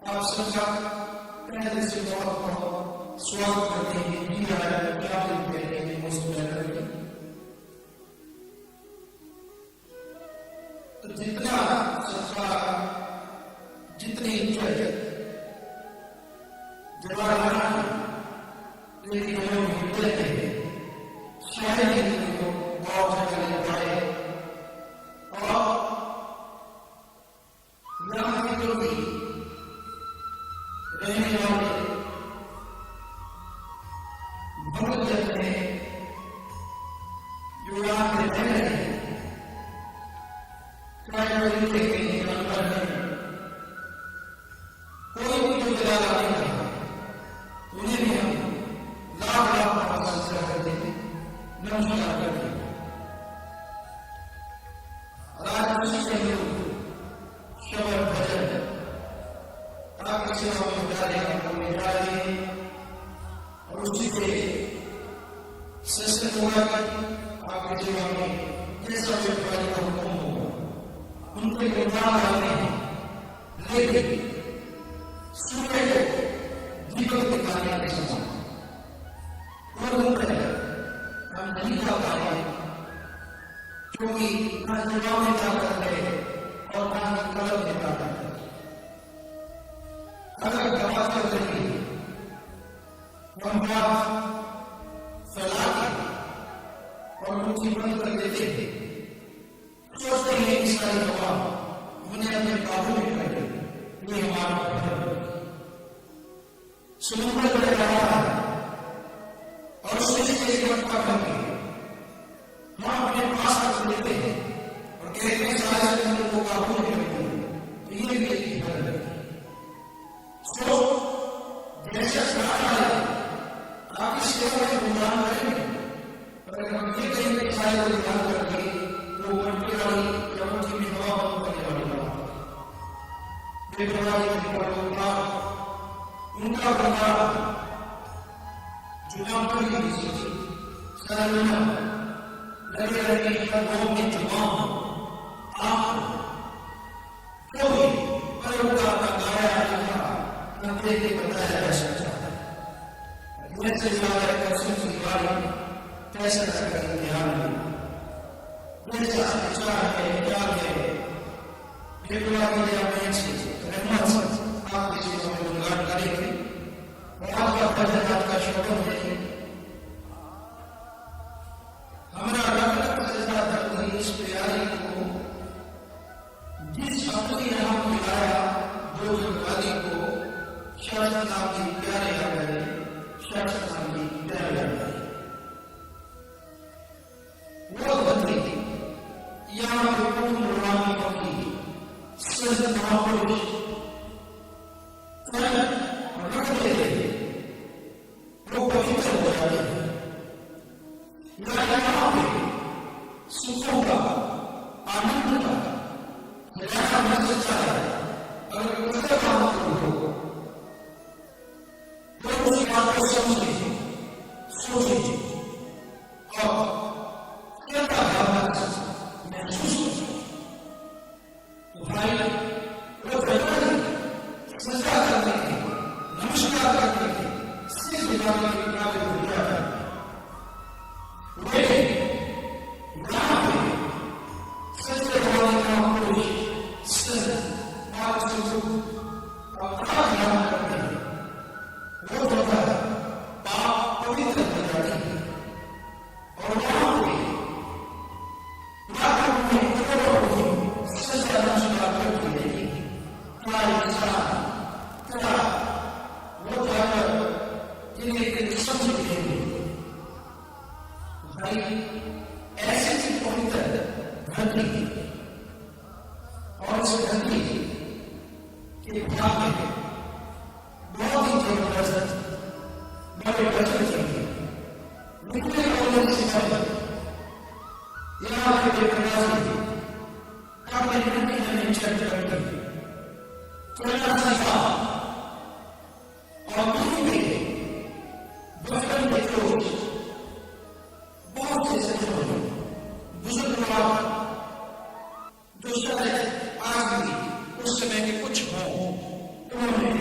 आप सबका पहले से बहुत बहुत स्वागत करते हैं। जी क्या कहते हैं मुस्कुराते तो जितना सबका जितनी इज्जत जवाब लेकिन वो हिंदे हैं शायद इनको बहुत जगह पाए और यहाँ के जो भी रहने वाले बहुत जगह हैं जो यहाँ पे रह रहे हैं चाहे वो हिंदे के अंदर है कोई भी जो जगह नहीं है उन्हें भी हम लाख लाख नमस्कार करते हैं नमस्कार करते हैं। राजनीति के लोग शबर भजन आपकी सेवा में जा रहे हैं और उसी के सशक्त होगा आपकी सेवा में जैसा व्यापारी का हुक्म होगा उनके निर्माण आने लेकिन सूर्य को दीपक दिखाने के समान हम नहीं खा पाए क्योंकि न जुड़ा में क्या करते हैं और न कलम में क्या करते हैं। अगर दवा कर रही हम फैला के और मुट्ठी बंद कर देते हैं सोचते हैं कि सारी दवा उन्हें अपने काबू में कर दे ये हमारा समुद्र में रहा है और उसमें से एक घटना बन गई हम अपने पास रख लेते हैं और कहते हैं सारे समुद्र को काबू में करते हैं तो ये भी एक है तो जैसे सलाह है आप इस सेवा में गुणगान करेंगे अगर हम ये कहेंगे सारे को गुणगान करके तो घंटे वाली या मुट्ठी में हवा बंद करने वाली बात उनका गुणगान जुबान पर ही नहीं सरलना लगे लगे कदमों में जुबान आप कोई परोपकार का गाया लिखा न देख के बताया जा सकता है जैसे ज्यादा कसम की बारी कैसा कर ध्यान जैसा विचार है विचार है भेटवा के लिए अपने रहमत आपकी सेवा में गुणगान करेंगे और आपका भजन आपका शोभन है हमारा रक्त से ज्यादा इस प्यारे को जिस अपने नाम मिलाया जो वाली को शासन नाम की प्यारे आ गए शासन नाम की प्यारे आ गए वो बंदी यहाँ पे पूर्ण रामी पकी संत महापुरुष रख लेते वो पवित्र हो जाते हैं यहाँ पे सुखों का आनंद का निराशा न सकता है अगर उसका काम करो तो उस बात को समझे सोचे और क्या भावना महसूस करें तो भाई वो प्रकार सजा करने के नमस्कार करने के सिर्फ दिखाने के काबिल हो जाता है वे यहाँ पे सत्य भगवान का पुरुष संत आप सुख और आप ध्यान करते हैं वो प्रकार पाप पवित्र हो जाते हैं और वहाँ पे लाखों में करोड़ों में सत्य नमस्कार करते हैं हमारे किसान तथा वो जाकर जिन्हें समझ देंगे भाई ऐसे ही पवित्र धरती और इस धरती के भाग में बहुत ही जबरदस्त बड़े बच्चे चाहिए निकले वाले से पहले यहाँ के प्रयासी काफी मिट्टी जमीन चर्चा करते हैं चलना सीखा और दूसरे बचपन के लोग बहुत से संजोग बुजुर्ग लोग जो शायद आज भी उस समय के कुछ हों उन्होंने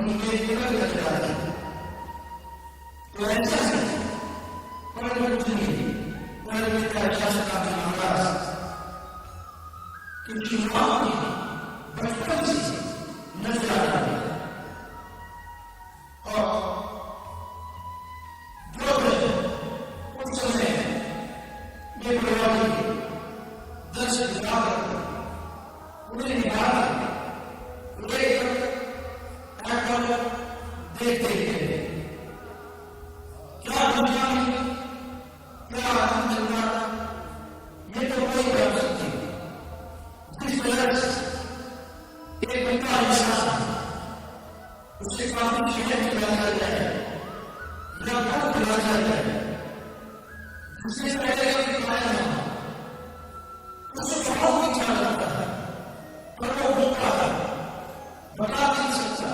इमेज निकल जाती है। तो ऐसा है पर कुछ नहीं, पर का शासक महाराज कि चुनाव में बचपन से नजर आ रहा है और जो उस समय ये प्रवादी 10 विभाग उन्हें निकाला देखते हैं क्या दुनिया में क्या आनंद चल रहा ये तो कोई कर सकती जिस तरह से एक बंदा इंसान उससे काफी शहर चलाया जाए या बहुत चलाया जाए उससे पहले दिखाया जाए उसको बहुत अच्छा लगता है पर वो भूखा है बता नहीं सकता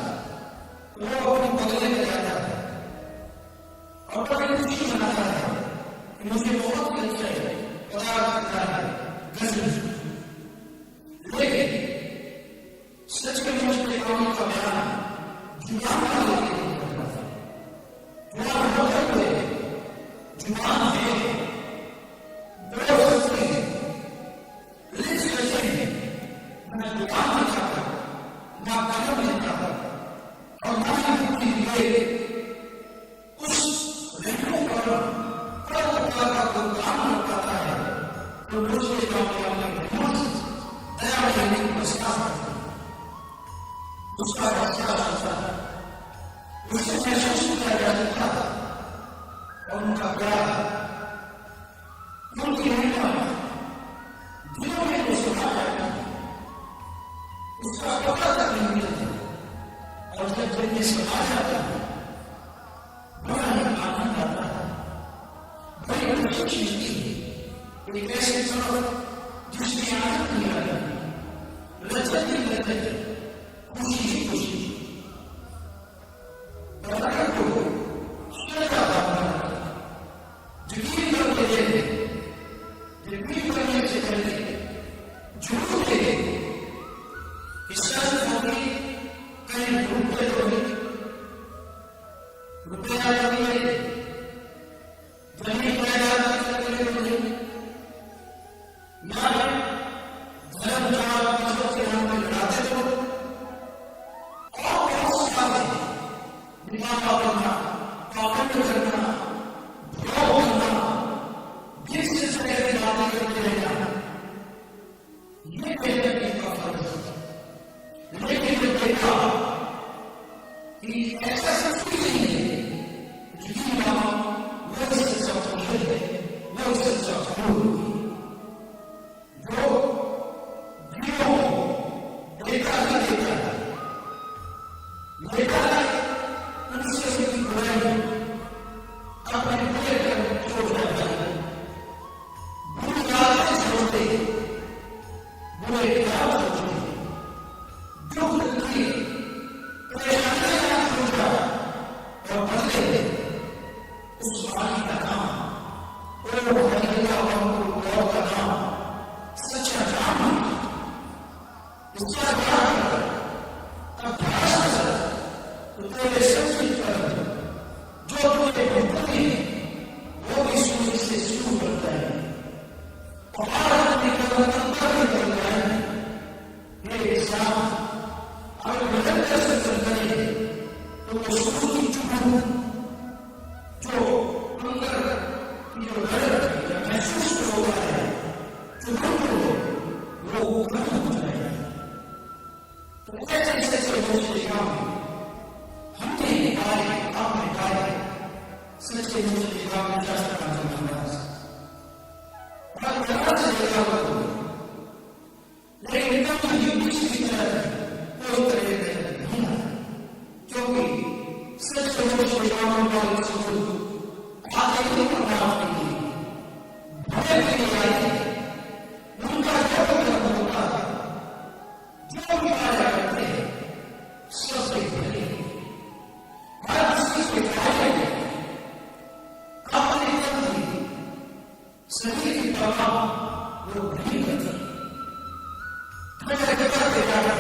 वो अपने बदले में जाता है और बड़ी खुशी मनाता है कि मुझे बहुत अच्छा है पदार्थ करता है गजब। लेकिन सच में मुझे काम का बयान जुबान का लेके करता था जुबान होकर हुए जुबान है बड़े सकते हैं लिख सकते हैं मैं जुबान नहीं चाहता ना कदम नहीं चाहता और उस लहरों पर का काम होता है तो मुझे दया लेने की प्रस्ताव उसका रास्ता होता है उससे महसूस किया जा सकता है और उनका प्यार उनकी महिमा दिलों में तो सुना जाता है उसका पता तक नहीं मिलता और जब दिल में समा जाता है बड़ा ही आनंद आता है बड़ी खुशी मिलती है एक ऐसी तरफ जिसमें आनंद नहीं आता लज्जत ही लज्जत खुशी ही खुशी बताया को श्रद्धा भावना यकीन करके देखे यकीन करने से पहले झूठ देखे इसका होगी कहीं रुपये होगी रुपया कभी जमीन पैदा करने के लिए या धर्म जात के नाम पर लड़ाते थे और बहुत सी बातें दिमाग करना पाखंड करना भ्रम करना जिससे पहले बातें करते रह जाना ये पहले का फर्ज है। लेकिन जब देखा कि ऐसा सब कुछ नहीं है लेकिन वो सच्चा फर्ज है वो सच्चा फर्ज जो दिलों देखा ही देखा है देखा है उनसे उनकी बुराई अपने बुरे कर्म छोड़ जाता है बुरी बातें छोड़ते बुरे ख्याल छोड़ते दुख की परेशानियां छोड़ता और बदले उस वाणी का नाम ओ हरिया और का नाम सच्चा नाम इसका ध्यान अभ्यास तो तेरे संस्कृत पर जो तुझे भक्ति है वो भी सूर्य से शुरू करता है और भारत में करता है मेरे साथ अगर निरंतर से चलते हैं तो वो सूर्य की चुभन जो अंदर की जो दर्द या महसूस होता है चुभन को वो खत्म हो जाएगा। तो ऐसे ऐसे मुझे हमने गाए आपने गाए सच्चे मुझे गाँव शास्त्र का महाराज और गलत से देखा लेकिन एकदम युद्ध की तरह कोई तरह नहीं है क्योंकि सच मुझे गाँव का आगे नहीं करना चाहिए भले के लिए आए उनका जो होता है जो भी कार्य करते हैं सबसे पहले हर किसी के कार्य अपने कर्म सही की तमाम वो नहीं करते जगह जगह के कारण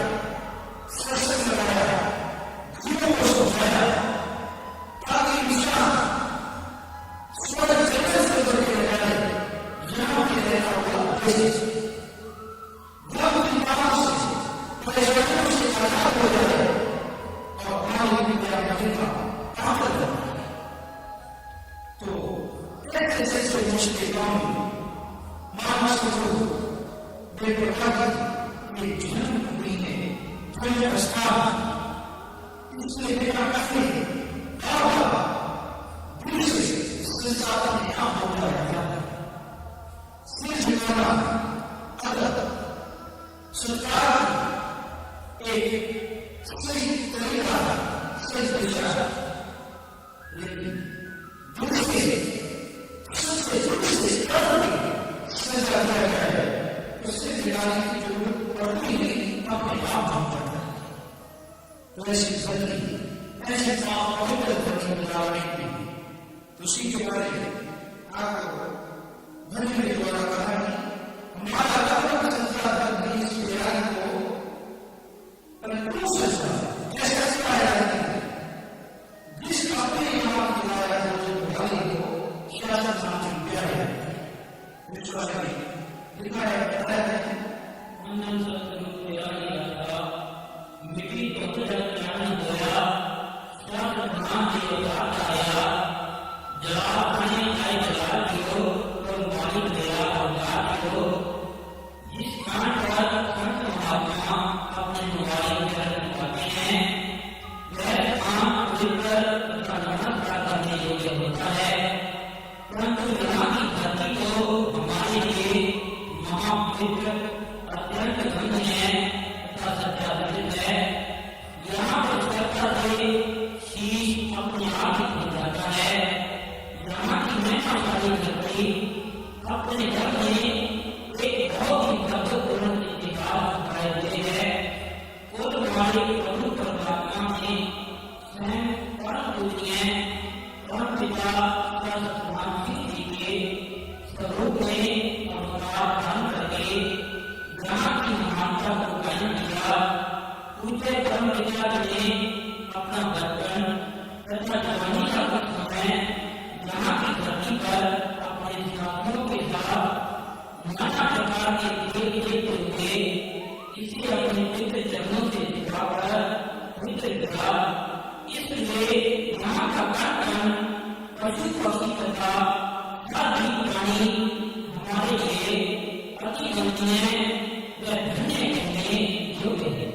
सत्संग लगाया जीवन को इसलिए मेरा कहने और दिल से संसार में काम होता है सिर्फ हमारा अगर सरकार एक सही तरीका सही दिशा लेकिन दूसरे सबसे सजा जाता है उससे गिराने की जरूरत पड़ती नहीं अपने आप हम करता है तो ऐसी बंदी ऐसे काम पवित्र धर्म में डालने की उसी के बारे में आपको धर्म के द्वारा कहा हमारा धर्म संसार धर्म इस गिराने को परिपूर्ण संसार ऐसा सिखाया जाता है जिसका अपने यहाँ गिराया है जो भाई को शासन नाम दिया है विश्वास करें दिखाया जाता है आनंद सत्संग दिया मिट्टी पत्थर ज्ञान होया सब नाम दिया आया जला पानी आए जला दियो और मालिक दिया होता दियो जिस कान पर संत महात्मा अपने मोबाइल में करते हैं वह काम खुलकर तथा नमस्कार करने योग्य होता है परंतु यहाँ की धरती को हमारे लिए महापवित्र अत्यंत धन्य है तथा सत्यापित है यहाँ पर श्रद्धा से शीश अपने आप ही खुल जाता है यहाँ की महिमा वाली धरती अपने घर में एक बहुत ही महत्वपूर्ण इतिहास बताए हुए है और हमारे प्रभु परमात्मा ने स्वयं परम पूज्य परम पिता जी के स्वरूप में अवतार धारण करके यहाँ की महानता को कायम किया पूज्य परम पिता ने अपना बचपन तथा जवानी का कुछ समय यहाँ की धरती पर अपने साथियों के साथ नाना प्रकार के खेल खेलते हुए इसे अपने पितृ चरणों से दिखाकर पवित्र किया इसलिए यहाँ का कार्यक्रम पशु पक्षी तथा हर जीव प्राणी हमारे लिए अति वंदनीय व धन्य कहने योग्य है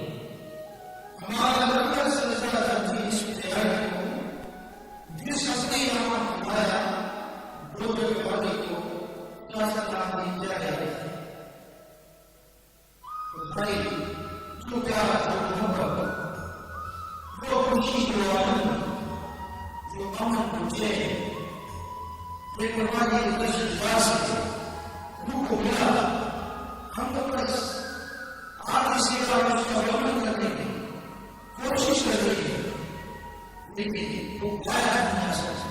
हमारा लक्ष्य संस्था धरती इस विद्यालय को जिस अपने यहाँ हमारा लोग वाले को शासन नाम दिया गया है तो भाई जो प्यार जो मोहब्बत जो खुशी जो आनंद जो अमन मुझे एक हमारी विश्वास रूप को मिला हम तो बस आप इसी बात का वर्णन करने की कोशिश कर रही है लेकिन वो बताया नहीं जा सकता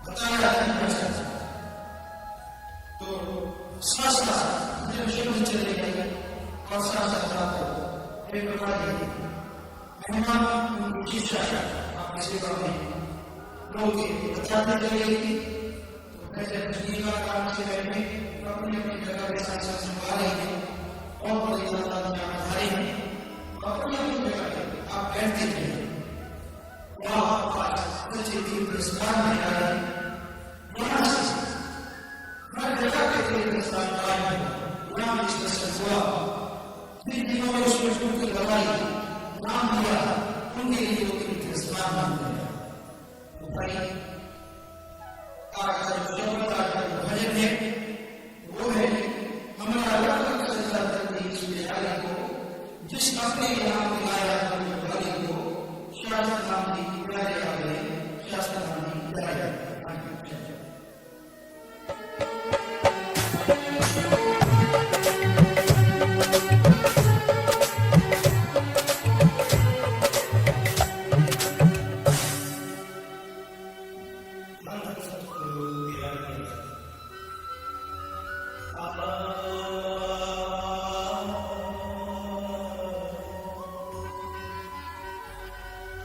बताया नहीं जा सकता तो शास्त्र जब शुरू चले गए और शास्त्र को एक हमारी मेहमान उनकी शिक्षा आपकी सेवा में लोग बताते चले गए तो जब जीवा काम से बैठे अपनी अपनी जगह के साथ साथ संभाले और बड़ी ज्यादा जानकारी है अपनी अपनी जगह पे आप बैठते थे वहाँ स्थान में आए वहाँ से हर जगह के लिए स्थान आए वहाँ डिस्कशन हुआ जिन दिनों में उसमें उनकी दवाई नाम दिया उनके लिए वो स्थान बन गया तो भाई भजन है वो है हमारा लगभग संसार करते इस विद्यालय को जिस अपने यहाँ बुलाया वाले को शास्त्र नाम की प्यारे आ गए शास्त्र नाम की प्यारे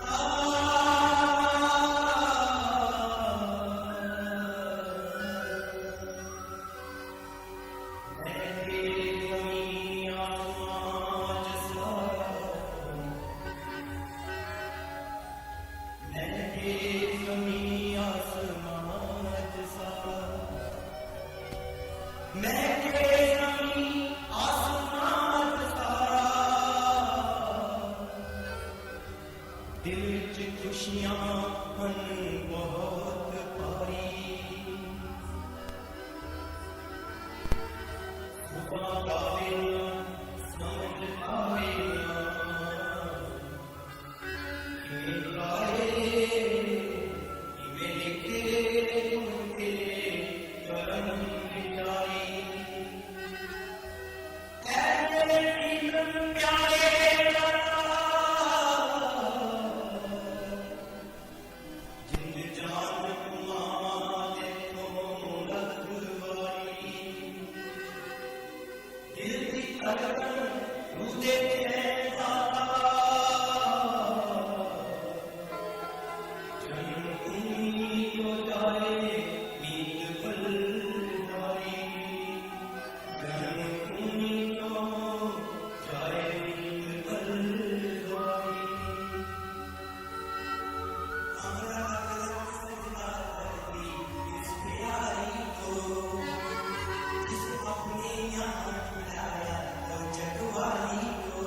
Ah ਵਿੱਚ ਖੁਸ਼ੀਆਂ ਹਨ ਬਹੁਤ ਭਾਰੀ ਖੁਦਾ ਗਾਵੇ ਨਾ ਸਮਝ ਆਵੇ ਨਾ ਕਿਵੇਂ ਗਾਏ ਕਿਵੇਂ ਲਿਖੇ ਤੇਰੇ ਕਰਮ ਵਿਚਾਰੀ ਐਨੇ ਇਲਮ ਪਿਆਰੇ ਜਿੰਦ ਜਾਨ ਮਾਂ ਦੇ ਤੋਂ ਲਗਵਾਈ ਦਿਲ ਦੀ ਧੜਕਨ ਉਹਦੇ ਪੈਦਾ ਜਨਮ ਭੂਮੀ ਤੋਂ ਜਾਏ ਨੀਂਦ ਬਲਵਾਈ ਜਨਮ ਭੂਮੀ ਤੋਂ ਜਾਏ ਨੀਂਦ ਬਲਵਾਈ हमरा सजना करती इस प्यारी को जिस अपने यहाँ मिलाया तो जगवानी को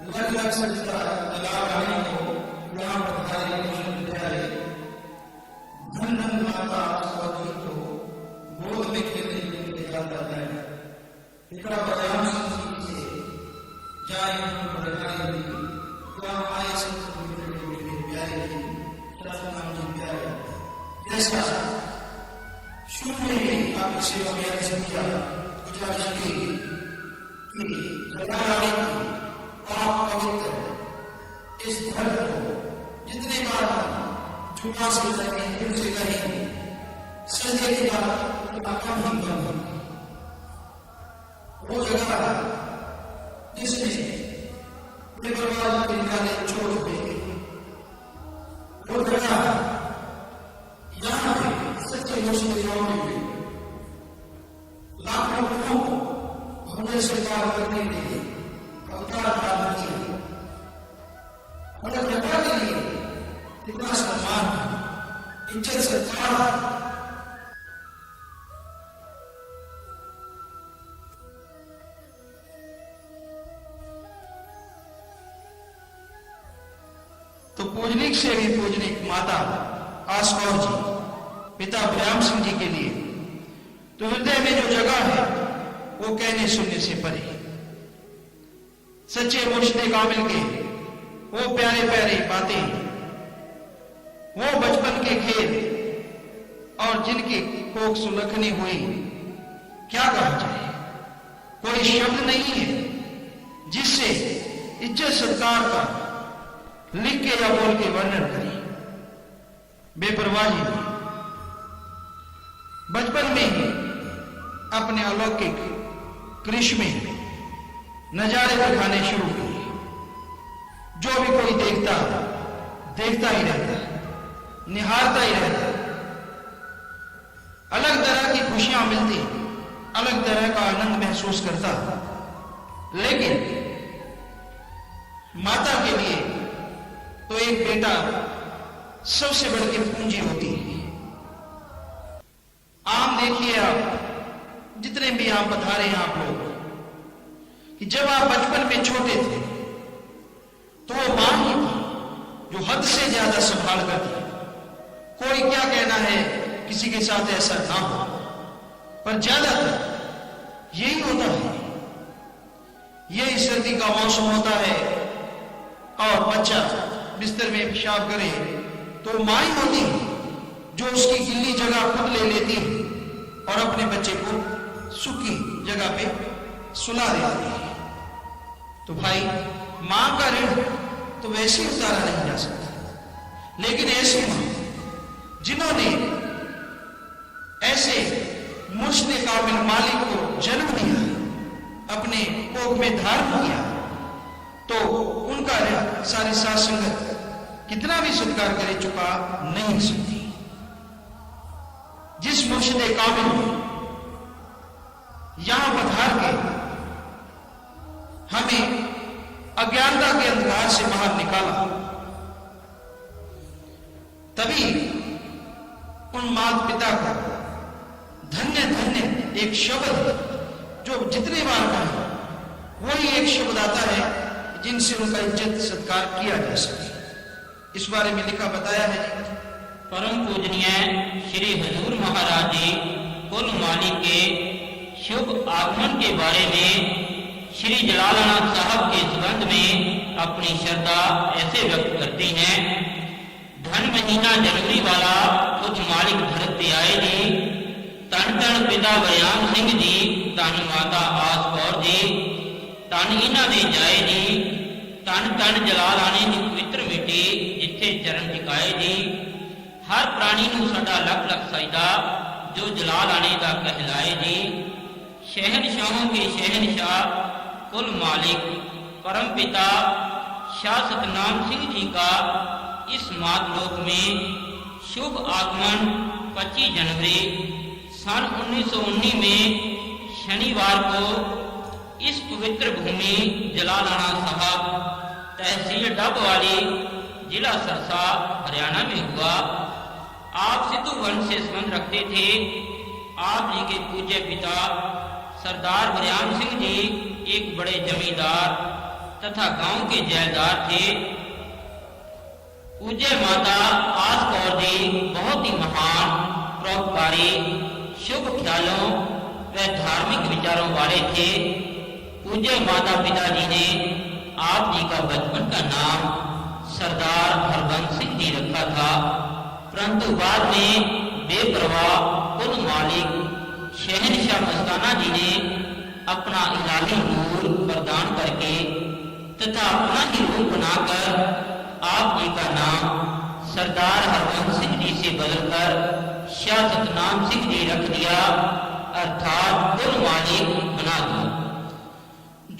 लग लग सजता लगा गाने को यहाँ पधारे कृष्ण प्यारे। धन धन माता सौदी को गोद में खेलने के लिए जाता है। पिता बलराम सिंह जी से जाए बधाई दी, वहाँ आए संत प्यारे जी सतनाम जी प्यारे। जैसा शुरू में ही आपकी सेवा में अर्ज किया गुजारिश की कि जलाने की आप पवित्र इस धर्म को जितने बार झुका से करें दिल से करें सजने के बाद कम ही कम वो जगह जिसमें परिवार के निकाले छोड़ देंगे वो जगह यहाँ पे सच्चे मुस्लिमों में लाखों लोगों को हमने स्वीकार करने के लिए अवतार प्राप्त किया और जगह के लिए इतना सम्मान इज्जत सत्कार। तो पूजनिक से भी पूजनिक माता आसकौर जी पिता बलराम सिंह जी के लिए तो हृदय में जो जगह है वो कहने सुनने से परे। सच्चे मुर्शिद कामिल के वो प्यारे प्यारे बातें, वो बचपन के खेल और जिनकी कोख सुलखनी हुई, क्या कहा जाए, कोई शब्द नहीं है जिससे इज्जत सत्कार का लिख के या बोल के वर्णन करें। बेपरवाही ने बचपन में ही अपने अलौकिक कृष्ण में नजारे दिखाने शुरू किए। जो भी कोई देखता ही रहता, निहारता ही रहता। अलग तरह की खुशियां मिलती, अलग तरह का आनंद महसूस करता। लेकिन माता के लिए तो एक बेटा सबसे बढ़ के पूंजी होती है। आम देखिए आप, जितने भी आप पधारे हैं आप लोग, कि जब आप बचपन में छोटे थे तो वो मां ही थी जो हद से ज्यादा संभाल करती। कोई क्या कहना है, किसी के साथ ऐसा ना हो, पर ज्यादातर यही होता है। यही सर्दी का मौसम होता है और बच्चा बिस्तर में पेशाब करे तो मां ही होती है जो उसकी गिल्ली जगह खुद ले लेती है और अपने बच्चे को सूखी जगह पे सुला देती है। तो भाई, मां का ऋण तो वैसे उतारा नहीं जा सकता, लेकिन ऐसी मां जिन्होंने ऐसे मुर्शिद कामिल मालिक को जन्म दिया, अपने कोख में धारण किया, तो उनका ऋण सारी साथ संगत कितना भी सत्कार करे चुका नहीं सकती। जिस मुर्शिद कामिल ने यहां पधार के हमें अज्ञानता के अंधकार से बाहर निकाला, तभी उन माता पिता का धन्य धन्य एक शब्द जो जितने बार कहा वही एक शब्द आता है जिनसे उनका इज्जत सत्कार किया जा सके। इस बारे में लिखा बताया है। परम पूजनीय श्री हजूर महाराज जी कुल मालिक के शुभ आगमन के बारे में श्री जलालाना साहब के संबंध में अपनी श्रद्धा ऐसे व्यक्त करते हैं। धन महीना जनवरी वाला कुछ मालिक धरती आए जी, तन तन पिता बलराम सिंह जी, तन माता आस कौर जी, तन इन्हां दे जाए जी, तन तन जलालाने दी पवित्र मिट्टी जिथे चरण टिकाए जी। हर प्राणी नूं साडा लख लख सजदा जो जलालाने दा कहलाए जी। शहनशाहों के शहनशाह कुल मालिक परम पिता शाह सतनाम सिंह जी का इस मातलोक में शुभ आगमन 25 जनवरी सन 1919 में शनिवार को इस पवित्र भूमि जलालाना साहब तहसील डबवाली जिला सरसा हरियाणा में हुआ। आप सिद्धू वंश से संबंध रखते थे। आप जी के पूज्य पिता सरदार बलराम सिंह जी एक बड़े जमींदार तथा गांव के जैलदार थे। पूज्य माता आस कौर जी बहुत ही महान, परोपकारी, शुभ ख्यालों व धार्मिक विचारों वाले थे। पूज्य माता पिताजी ने आप जी का बचपन का नाम सरदार हरबंस सिंह जी रखा था, परंतु बाद में बेपरवाह कुल मालिक शहनशाह मस्ताना जी ने अपना इलाही नूर प्रदान करके तथा अपना ही रूप बनाकर आप जी का नाम सरदार हरबंस सिंह जी से बदलकर शाह सतनाम सिंह जी रख दिया, अर्थात कुल मालिक बना दिया।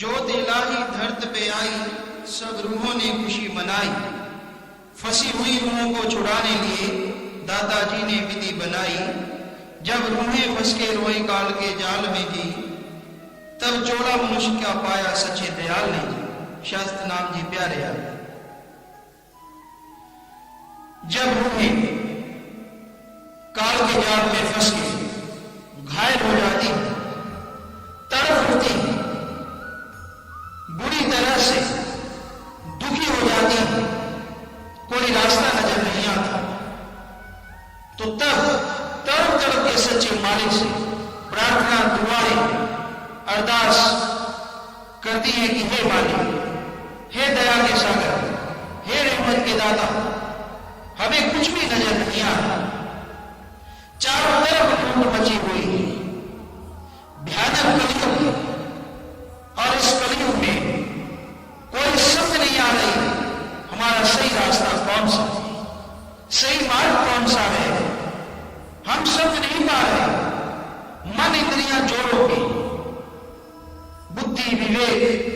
जोत इलाही धरत पे आई, सब रूहों ने खुशी मनाई। फंसी हुई रूहों को छुड़ाने लिए दादाजी ने विधि बनाई। जब रूहें फंस के रोए काल के जाल में जी, तब चोला मनुष्य क्या पाया सच्चे दयाल ने जी। शास्त्र नाम जी प्यारे आ। जब रूहें काल के जाल में फंस के घायल हो जाती, तड़प उठती, बुरी तरह से दुखी हो जाती, कोई रास्ता नजर नहीं आता, तो तब तड़प तड़प के सच्चे मालिक से प्रार्थना दुआएं अरदास करती है कि हे मालिक, हे दया के सागर, हे रहमत के दाता, हमें कुछ भी नजर नहीं आता। चारों तरफ लूट मची हुई है, भयानक कलयुग, और इस कलयुग में कोई समझ नहीं आ रही हमारा सही रास्ता कौन सा है, सही मार्ग कौन सा है, हम समझ नहीं पा रहे। मन इंद्रियां जोड़ों के बुद्धि विवेक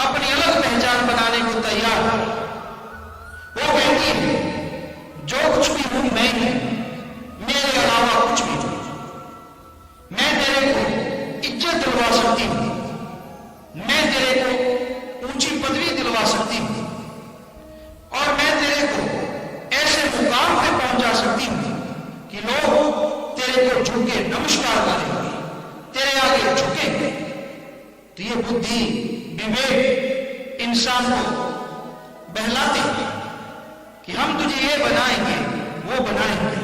अपनी अलग पहचान बनाने को तैयार है। वो कहती है जो कुछ भी हूं मैं ही, मेरे अलावा कुछ भी नहीं। मैं तेरे को इज्जत दिलवा सकती हूं, मैं तेरे को ऊंची पदवी दिलवा सकती हूं, और मैं तेरे को ऐसे मुकाम पे पहुंचा सकती हूं कि लोग तेरे को झुके नमस्कार करेंगे, तेरे आगे झुकेंगे। तो ये बुद्धि विवेक इंसान को बहलाते हैं कि हम तुझे ये बनाएंगे वो बनाएंगे।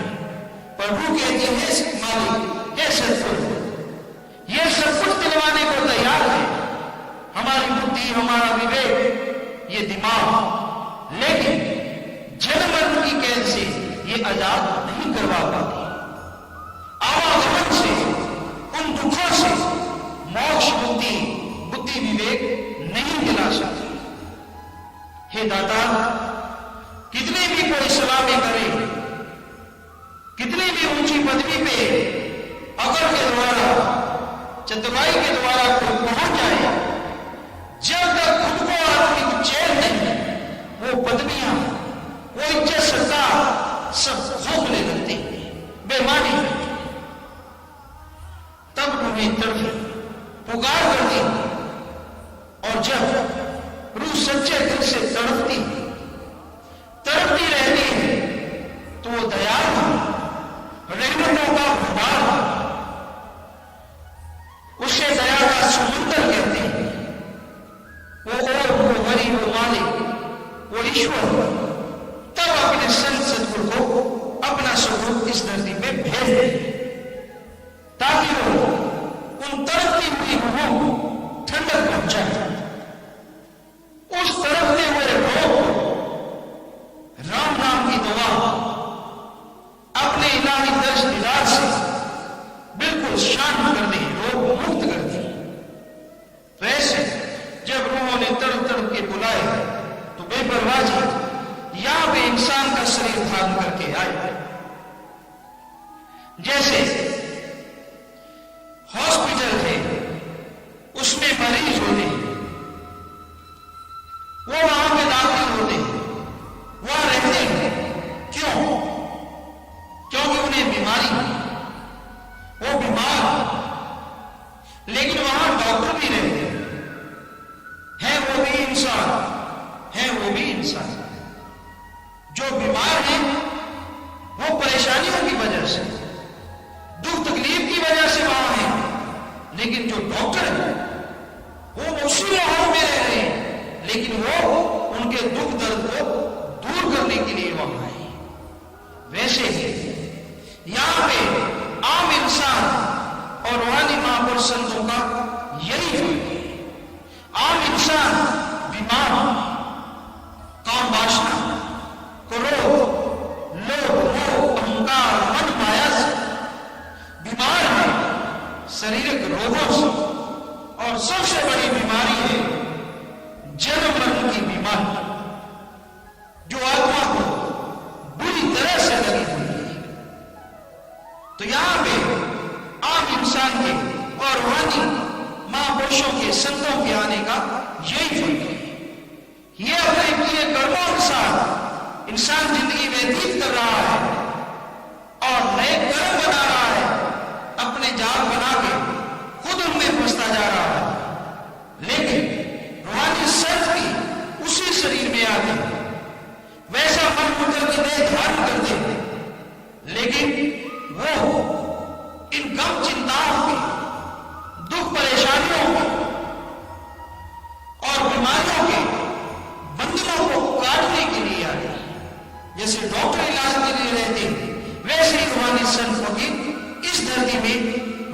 प्रभु कहते हैं मालिक, हे सतगुरु, ये सब कुछ दिलवाने को तैयार है, हमारी बुद्धि, हमारा विवेक, ये दिमाग, लेकिन जन्म मरण की कैद से ये आजाद नहीं करवा पाती। आवागमन से, उन दुखों से मोक्ष मुक्ति, बुद्धि विवेक नहीं दिला सकती। हे दाता, कितने भी कोई सलामी करे, कितनी भी ऊंची पदवी पे अकल के द्वारा, चतुराई के द्वारा कोई पहुंच जाए, जब तक खुद को आत्मिक चैन नहीं, वो पदवियां, वो इज्जत सत्ता सब भोग ले लगती, बेमानी है। तब तुम्हें तड़पी पुकार करती, और जब रूह सच्चे दिल से तड़पती रहती है, तो वो दयालु रहमतों का भंडार, उसे दया का समुद्र कहते हैं। वो हरि, वो मालिक, वो ईश्वर तब अपने संत सतगुरु को अपना स्वरूप इस धरती में भेज दे, ताकि वो उन तड़पती हुई रूहों को ठंडक पहुंचाए। उस तड़पते हुए रोग को राम नाम की दुआ अपने इलाही दर्श दीदार से बिल्कुल शांत कर दी, रोग मुक्त कर दी। वैसे जब रूहों ने तड़प तड़प के बुलाए, तो बेपरवाह जी यहां पे इंसान का शरीर धारण करके आए। जैसे हॉस्पिटल थे, उसमें मरीज होते, वो वहां पे दाखिल होते, वहां रहते हैं। क्यों? क्योंकि उन्हें बीमारी है, वो बीमार, लेकिन वहां डॉक्टर भी रहते हैं, वो भी इंसान है, वो भी इंसान। जो बीमार है वो परेशानियों की वजह से, दुख तकलीफ की वजह से वहां है, लेकिन जो डॉक्टर है वो उसी माहौल में रह रहे हैं, लेकिन वो उनके दुख दर्द को दूर करने के लिए वहां आए। वैसे ही यहां पे आम इंसान और रूहानी महापुरुष संतों का यही फर्क है। आम इंसान बीमार, काम वासना, क्रोध, लोभ, मोह, अहंकार, मन माया से बीमार है, शारीरिक रोगों से, और सबसे बड़ी बीमारी है जन्म मरण की बीमारी, जो आत्मा को बुरी तरह से लगी हुई है। तो यहां पे आम इंसान के और रूहानी महापुरुषों के, संतों के आने का यही फर्क है। ये अपने किए कर्मों अनुसार इंसान जिंदगी व्यतीत कर रहा है और नए कर्म बना रहा है, अपने जाल बना के खुद उनमें फंसता जा रहा है। लेकिन रूहानी संत भी उसी शरीर में आते, वैसा मन मुकर की देह धारण करते हैं, लेकिन वो इन गम चिंताओं के, दुख परेशानियों के और बीमारियों के बंधनों को काटने के लिए आते हैं। जैसे डॉक्टर इलाज के लिए रहते हैं, वैसे ही रूहानी संत होगी इस धरती में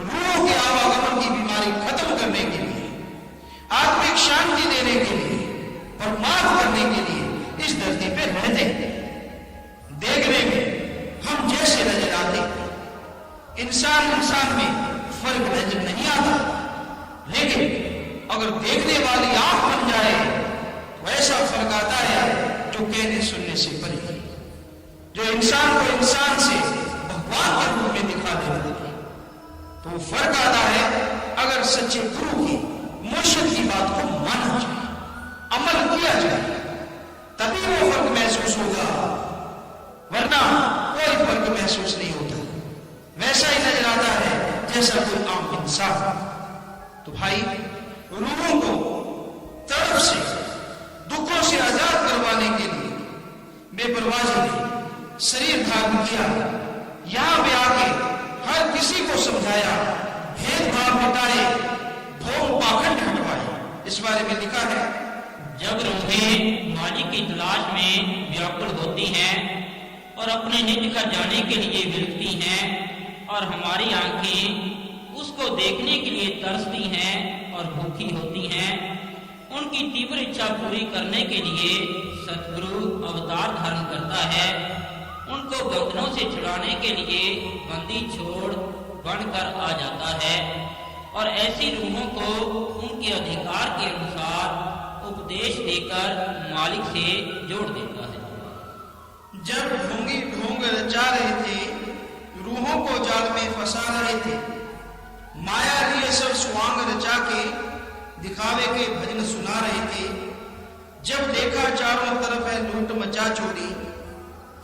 रूहों के आवागमन की बीमारी खत्म करने के लिए, आत्मिक शांति देने के लिए और माफ करने के लिए इस धरती पे रहते हैं। देखने में हम जैसे नजर आते, इंसान में फर्क नजर नहीं आता, लेकिन अगर देखने वाली आंख बन जाए तो ऐसा फर्क आता है जो कहने सुनने से परे, जो इंसान को इंसान से भगवान के रूप में दिखा देता है। तो फर्क आता है अगर सच्चे गुरु की, मुर्शिद की बात को माना जाए, अमल किया जाए, तभी वो फर्क महसूस होगा, वरना कोई फर्क महसूस नहीं होता। वैसा ही नजर आता है जैसा कोई आम इंसान। तो भाई, रूहों को तड़प से, दुखों से आजाद करवाने के लिए बेपरवाही ने शरीर धारण किया, यहां पे आके हर किसी को समझाया, भेदभाव मिटाए, भोग पाखंड हटवाए। इस बारे में लिखा है, जब रूहें मालिक की तलाश में व्याकुल होती हैं और अपने निज का जाने के लिए विलखती हैं, और हमारी आंखें उसको देखने के लिए तरसती हैं और भूखी होती हैं, उनकी तीव्र इच्छा पूरी करने के लिए सतगुरु अवतार धारण करता है। उनको बंधनों से छुड़ाने के लिए बंदी छोड़ बनकर आ जाता है और ऐसी रूहों को उनके अधिकार के अनुसार उपदेश देकर मालिक से जोड़ देता है। जब ढोंगी ढोंग रचा रहे थे, रूहों को जाल में फंसा रहे थे, माया लिए सब स्वांग रचा के दिखावे के भजन सुना रहे थे, जब देखा चारों तरफ है लूट मचा चोरी,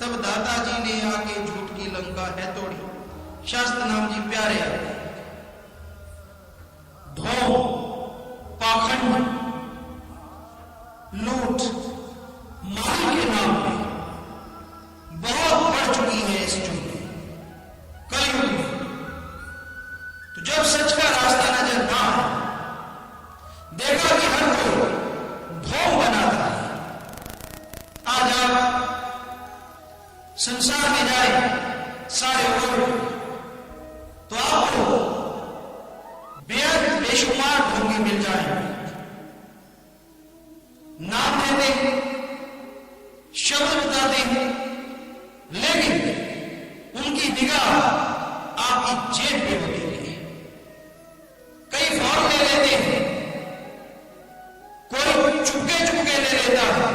तब दादाजी ने आके झूठ की लंका है तोड़ी। शास्त्र नाम जी प्यारे, ढोंग, पाखंड, लूट माल के नाम पे बहुत बढ़ चुकी है इस युग में, कलयुग में। तो जब सच का रास्ता नजर ना आए, देखा कि हर कोई ढोंग बनाता है। आज आप संसार में जाए सारे लोग, तो आपको बेहद बेशुमार ढोंगी मिल जाएंगे। नाम देते हैं, शब्द बताते हैं, लेकिन उनकी निगाह आपकी जेब पे होती है। कई फॉर्म ले लेते हैं, कोई चुपके चुपके ले लेता है,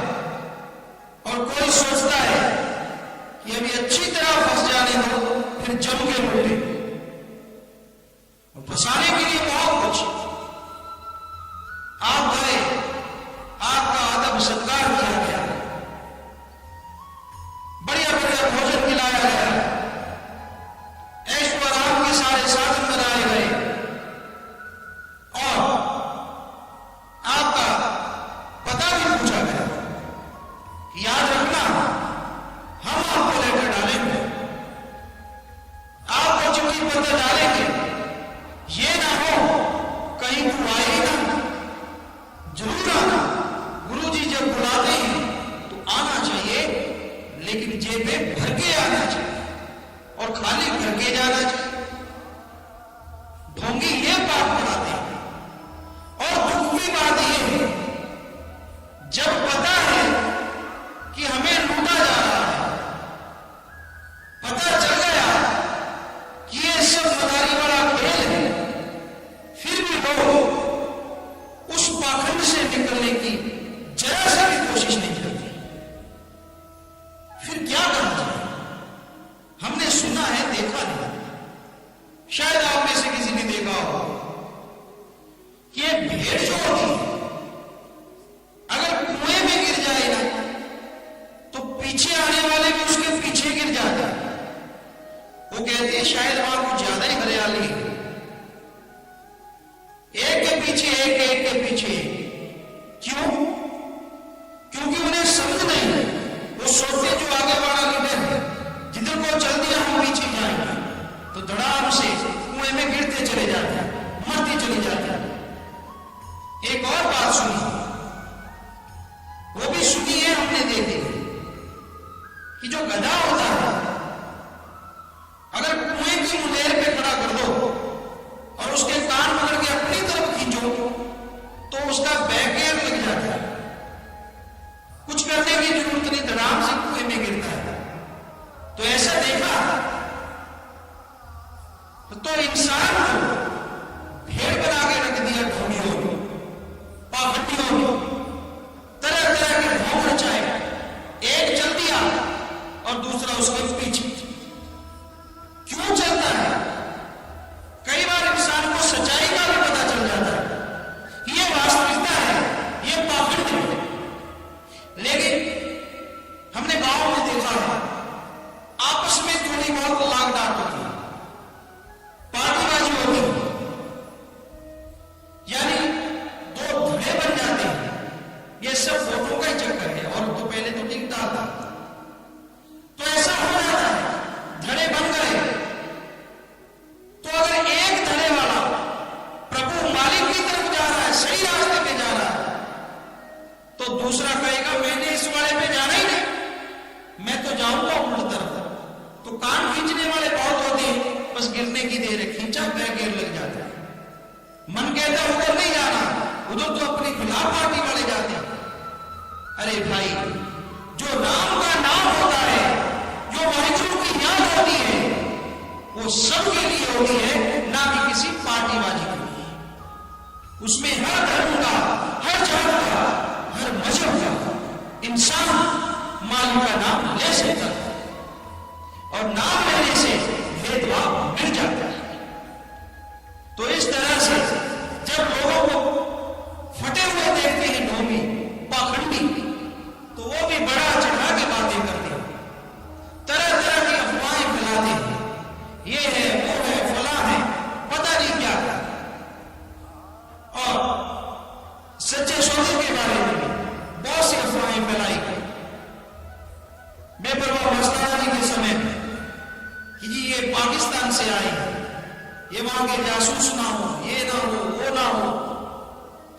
और कोई सोचता है कि अभी अच्छी तरह फंस जाने दो, फिर जम के लूटे। और फंसाने के लिए बहुत कुछ, आप गए, आपका अदब सत्कार किया गया, बढ़िया बढ़िया भोजन खिलाया गया, ऐश व आराम के सारे साधन बनाए गए, और आपका पता भी पूछा गया कि याद रखना हम आपको लेटर डालेंगे, आपको चिट्ठी पत्र डालेंगे, ये ना हो कहीं तू आए ना, जरूर आना, गुरु पे भर के आना चाहिए और खाली भर के जाना चाहिए। ढोंगी ये बात बनाते हैं। और दुख की बात यह है, जब पता है कि हमें लूटा जा रहा है, पता चल गया कि ये सब मदारी वाला खेल है, फिर भी लोग उस पाखंड से निकलने की जरा सी भी कोशिश नहीं करते। फिर क्या करना चाहिए? हमने सुना है, देखा नहीं। शायद आप में से किसी ने देखा हो कि ये भेड़ जो होती है, अगर कुएं में गिर जाए ना तो पीछे आने वाले भी उसके पीछे गिर जाते हैं। वो कहते हैं शायद वहां कुछ ज्यादा ही हरियाली है। एक के पीछे एक के पीछे। क्यों? क्योंकि उन्हें समझ नहीं। वो सोचते जो आगे वाला लीडर है, जिधर को चल दिया हम पीछे जाएंगे, तो धड़ाम से कुएं में गिरते चले जाते हैं, मरती चली जाती है। एक और बात सुनी, वो भी सुनी है हमने, देखी कि जो गधा होता है, अगर कुएं की मुंडेर पे खड़ा कर दो और उसके कान पकड़ के अपनी तरफ खींचो तो उसका बैक गियर लग जाता है। कुछ करने की जरूरत नहीं, धड़ाम से कुएं में गिरता है। तो ऐसा देखा तो इंसान को भेड़ बना के रख दिया, ढोंगियों पाखंडियों, तरह तरह के ढोंग रचाए। एक चल दिया और दूसरा उसके पीछे। क्यों चलता है? कई बार इंसान को सच्चाई का भी पता चल जाता है, ये वास्तविकता है, ये पाखंड है। लेकिन हमने गांव में देखा है, आपस में थोड़ी बहुत लाग डांट होती है, पार्टीबाजी होती है, यानी दो धड़े बन जाते हैं। ये सब वोटों का ही चक्कर है। और तो पहले तो टिकता था, तो ऐसा हो जाता है, धड़े बन गए। तो अगर एक धड़े वाला प्रभु मालिक की तरफ जा रहा है, सही रास्ते पे जा रहा है, तो दूसरा कहेगा मैंने इस वाले पे जाना ही नहीं, मैं तो जाऊंगा उल्टी तरफ। तो कान खींचने वाले बहुत होते हैं, बस गिरने की देर है, खींचा बैक गियर लग जाता है। मन कहता उधर नहीं जाना, उधर तो अपनी खिलाफ पार्टी वाले जाते हैं। अरे भाई, जो राम का नाम होता है, जो वाहिगुरु की याद होती है, वो सबके लिए होती है, ना कि किसी पार्टीबाजी के लिए। उसमें हर धर्म का, हर जात का, हर मजहब का इंसान मालिक का नाम ले सकता है, और नाम लेने से भेदभाव मिट जाता है। तो इस तरह से जब लोगों को फटे हुए देखते हैं ढोंगी पाखंडी, तो वो भी बड़ा चढ़ा के बातें करते हैं, तरह तरह की अफवाहें फैलाते हैं, ये है वो है फला है, पता नहीं क्या। और सच्चे सौदे के बारे में बहुत सी अफवाहें फैलाई गई बेपरवाह मस्ताना जी के समय कि जी ये पाकिस्तान से आए, ये वहां के जासूस ना हो, ये ना हो, वो ना हो।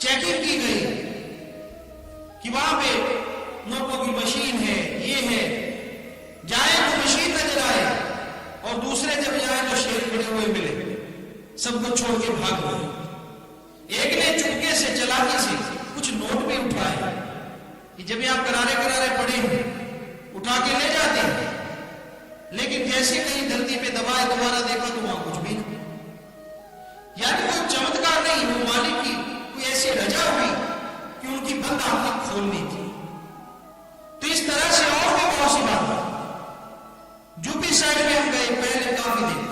चेकिंग की गई कि वहां पे नोटों की मशीन है, ये है। जाए तो मशीन नजर आए, और दूसरे जब जाए तो शेर खड़े हुए मिले, सबको छोड़ के भाग गए। एक ने चुपके से, चालाकी से कुछ नोट भी उठाए कि जब यहां करारे करारे पड़े हैं, उठा के ले जाते हैं। लेकिन जैसे कहीं धरती पे दबाए, दोबारा देखा तो वहां कुछ भी नहीं। यानी कोई चमत्कार नहीं, वो मालिक की कोई ऐसी रजा हुई कि उनकी बंद आंखें खोलनी थी। तो इस तरह से और भी बहुत सी बात। यूपी साइड में हम गए पहले काफी दिन,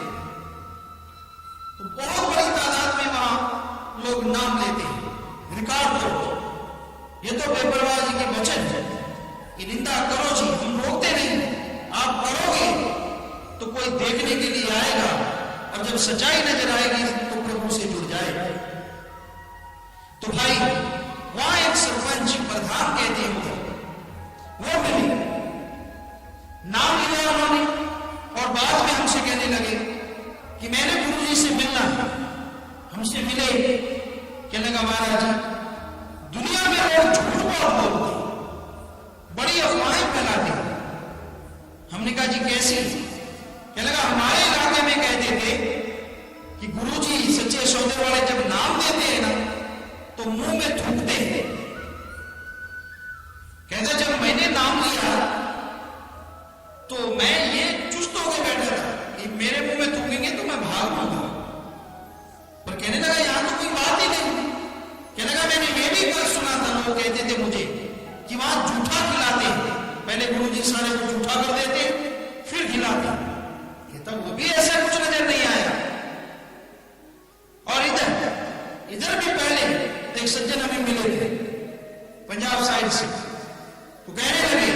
तो बहुत बड़ी तादाद में वहां लोग नाम लेते हैं, रिकॉर्ड तोड़ते। ये तो बेपरवाह जी की वचन है कि निंदा करो जी, हम रोकते नहीं, आप करोगे तो कोई देखने के लिए आएगा, और जब सच्चाई नजर आएगी तो प्रभु से जुड़ जाएगा। तो भाई, वहां एक सरपंच प्रधान कहते हैं, वो मिले, नाम लिया उन्होंने, और बाद में हमसे कहने लगे कि मैंने गुरु जी से मिलना है। हमसे मिले, कहने लगा महाराज जी, दुनिया में लोग झूठ बहुत बोलते, बड़ी अफवाहें फैलाते, कि वहां जूठा खिलाते हैं। पहले गुरुजी सारे को जूठा कर देते फिर खिलाते। कहता वो भी ऐसा कुछ नजर नहीं आया। और इधर भी पहले एक सज्जन हमें मिले थे पंजाब साइड से, तो कहने लगे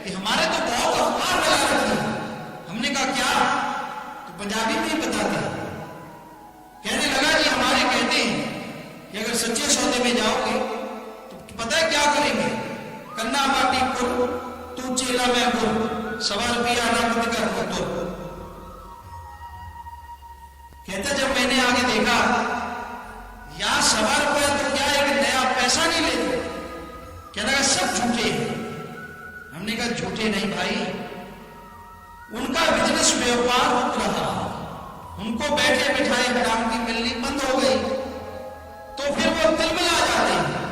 कि हमारे तो बहुत अखबार लगा रखी है। हमने कहा क्या? तो पंजाबी में ही बताते हैं। कहने लगा जी हमारे कहते हैं कि अगर सच्चे सौदे में जाओगे तो पता है क्या करेंगे? कन्ना बाटी पुर तू चेला मैं पुर 1.25 रुपया नकद कर दो। कहता जब मैंने आगे देखा यहां 1.25 रुपया तो क्या एक नया पैसा नहीं लेते। कहने लगा सब झूठे हैं। हमने कहा झूठे नहीं भाई, उनका बिजनेस व्यापार रुक रहा, उनको बैठे बिठाए हराम की मिलनी बंद हो गई, तो फिर वो तिलमिला जाते हैं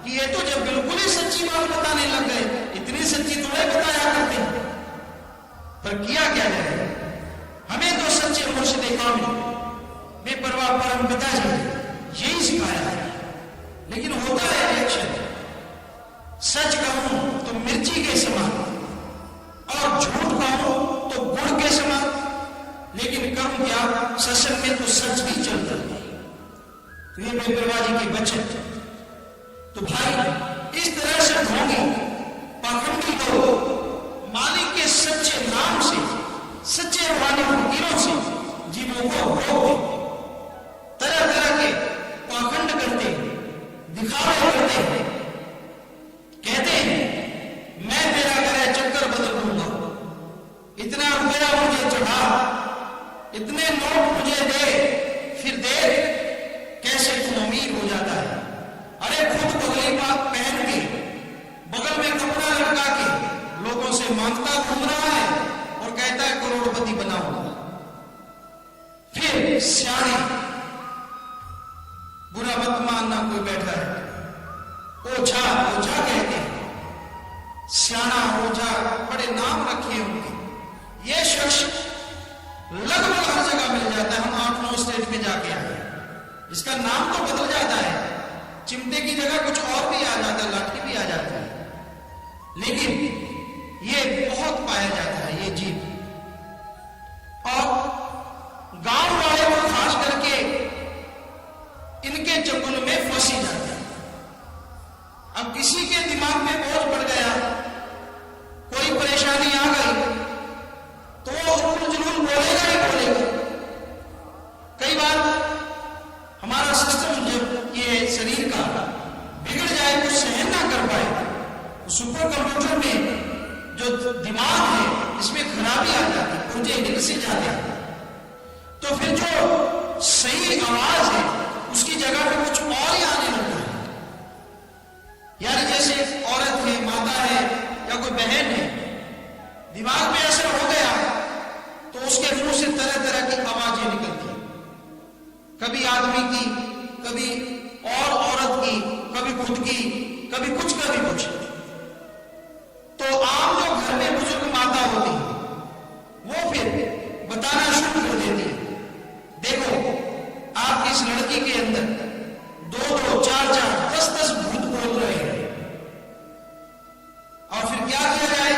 कि ये तो जब बिल्कुल ही सच्ची बात बताने लग गए, इतनी सच्ची थोड़े बताया करते हैं। पर किया क्या जाए? हमें तो सच्चे मुर्शिद कामिल बेपरवाह परम पिताजी यही सिखाया है। लेकिन होता है रिएक्शन। सच कहूं तो मिर्ची के समान और झूठ कहूं तो गुड़ के समान। लेकिन करूं क्या, सत्संग में तो सच ही चलता है। तो ये बेपरवाही की बचत। तो भाई इस तरह से ढोंगी पाखंडी लोग मालिक के सच्चे नाम से, सच्चे रूहानी फकीरों से जीवों को रोक तरह तरह के पाखंड करते, दिखावे करते, कहते हैं मैं तेरा करे चक्कर बदल दूंगा, इतना रुपया मुझे चढ़ा, इतने नोट मुझे दे, फिर देख कैसे तू अमीर हो जाता है। अरे खुद पगली बात पहन के बगल में कपड़ा लटका के लोगों से मांगता घूम रहा है और कहता है करोड़पति बनाऊंगा। फिर सियाने, बुरा मत मानना कोई बैठा है, ओझा ओझा कहते हैं, सियाना ओझा बड़े नाम रखे उनके। ये शख्स लगभग हर जगह मिल जाता है। हम 8-9 स्टेट में जाके आए, इसका नाम तो बदल जाता है, चिमटे की जगह कुछ और भी आ जाता है, लाठी भी आ जाती है, लेकिन ये बहुत पाया जाता है ये जीव। और गांव वाले को खास करके इनके चंगुल में फंसी जाते हैं। अब किसी के दिमाग में बोझ पड़ गया, कोई परेशानी आ गई, तो वो जुलूल बोलेगा ही बोलेगा। कई बार हमारा सिस्टम जब ये शरीर का बिगड़ जाए, कुछ सहन ना कर पाए, तो सुपर कंप्यूटर में जो दिमाग है इसमें खराबी आ जाती है, पुर्जे हिल से जाते हैं। तो फिर जो सही आवाज है उसकी जगह पे कुछ और ही आने लगता है। यानी जैसे औरत है, माता है या कोई बहन है, दिमाग में असर हो गया तो उसके मुंह से तरह तरह की आवाजें निकलती हैं, कभी आदमी की, कभी और औरत की, कभी खुद की, कभी कुछ कभी कुछ। तो आम जो घर में बुजुर्ग माता होती है वो फिर बताना शुरू कर देती है, देखो आपकी इस लड़की के अंदर 2-2, 4-4, 10-10 भूत बोल रहे हैं। और फिर क्या किया जाए?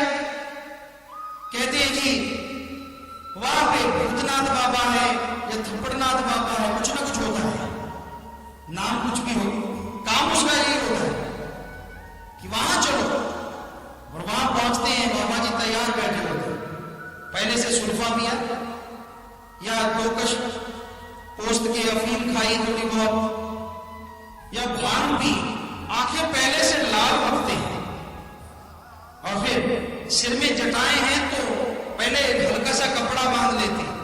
कहते हैं जी वहां पे भूतनाथ बाबा है या थप्पड़नाथ बाबा है, कुछ ना कुछ होता है, नाम कुछ भी हो, काम उसका यही होता है कि वहां चलो। और वहां पहुंचते हैं, बाबा जी तैयार बैठे होते हैं, पहले से सुल्फा पिया या 2 कश पोस्त की अफीम खाई थोड़ी बहुत, या भांग पी, आंखें पहले से लाल रखते हैं। और फिर सिर में जटाएं हैं तो पहले हल्का सा कपड़ा बांध लेते हैं,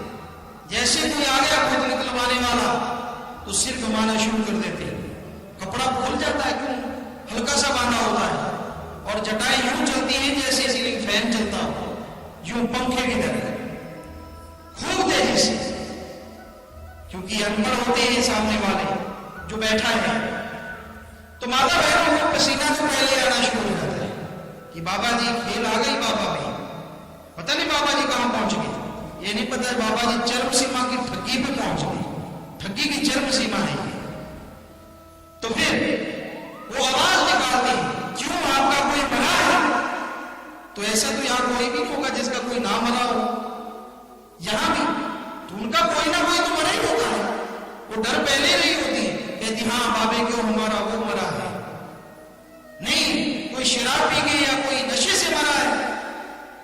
जैसे कोई आ गया खुद निकलवाने वाला तो सिर घुमाना शुरू कर देते हैं। कपड़ा खुल जाता है, क्यों? हल्का सा बांधा होता है। और जटाएं यूं चलती हैं जैसे सीलिंग फैन चलता हो, यूं पंखे की तरह, खूब तेजी से, क्योंकि अनपढ़ होते हैं सामने वाले जो बैठा है। तो माता बहनों को पसीना तो पहले आना शुरू हो जाता है कि बाबा जी खेल आ गई बाबा में, पता नहीं बाबा जी कहां पहुंच गए, ये नहीं पता है बाबा जी चरम सीमा की ठगी पे पहुंच गए, ठगी की चरम सीमा है। तो फिर वो आवाज निकालते हैं, क्यों आपका कोई ऐसा तो यहाँ कोई भी होगा जिसका कोई नाम मरा हो। यहाँ भी तो उनका कोई ना कोई तो मरा ही होता है। वो डर पहले नहीं होती, कहती हाँ बाबे क्यों हमारा वो मरा है। नहीं, कोई शराब पी गई या कोई नशे से मरा है,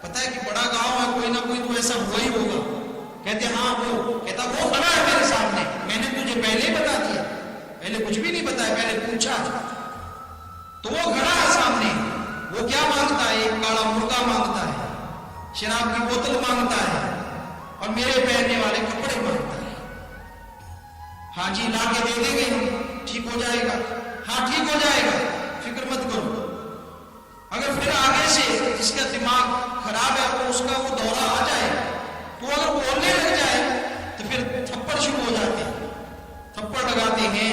पता है कि बड़ा गांव है, कोई ना कोई तो ऐसा हुआ ही होगा। कहते हाँ वो, कहता वो खड़ा है मेरे सामने, मैंने तुझे पहले ही बता दिया, पहले कुछ भी नहीं बताया, पहले पूछा तो वो खड़ा है सामने। वो क्या मांगता है? एक काला मुर्गा मांगता है, शराब की बोतल मांगता है और मेरे पहनने वाले कपड़े मांगता है। हाँ जी ला के दे देंगे हम, ठीक हो जाएगा। हाँ ठीक हो जाएगा, फिक्र मत करो। अगर फिर आगे से जिसका दिमाग खराब है वो उसका वो दौरा आ जाए तो अगर बोलने लग जाए तो फिर थप्पड़ शुरू हो जाते हैं, थप्पड़ लगाते हैं,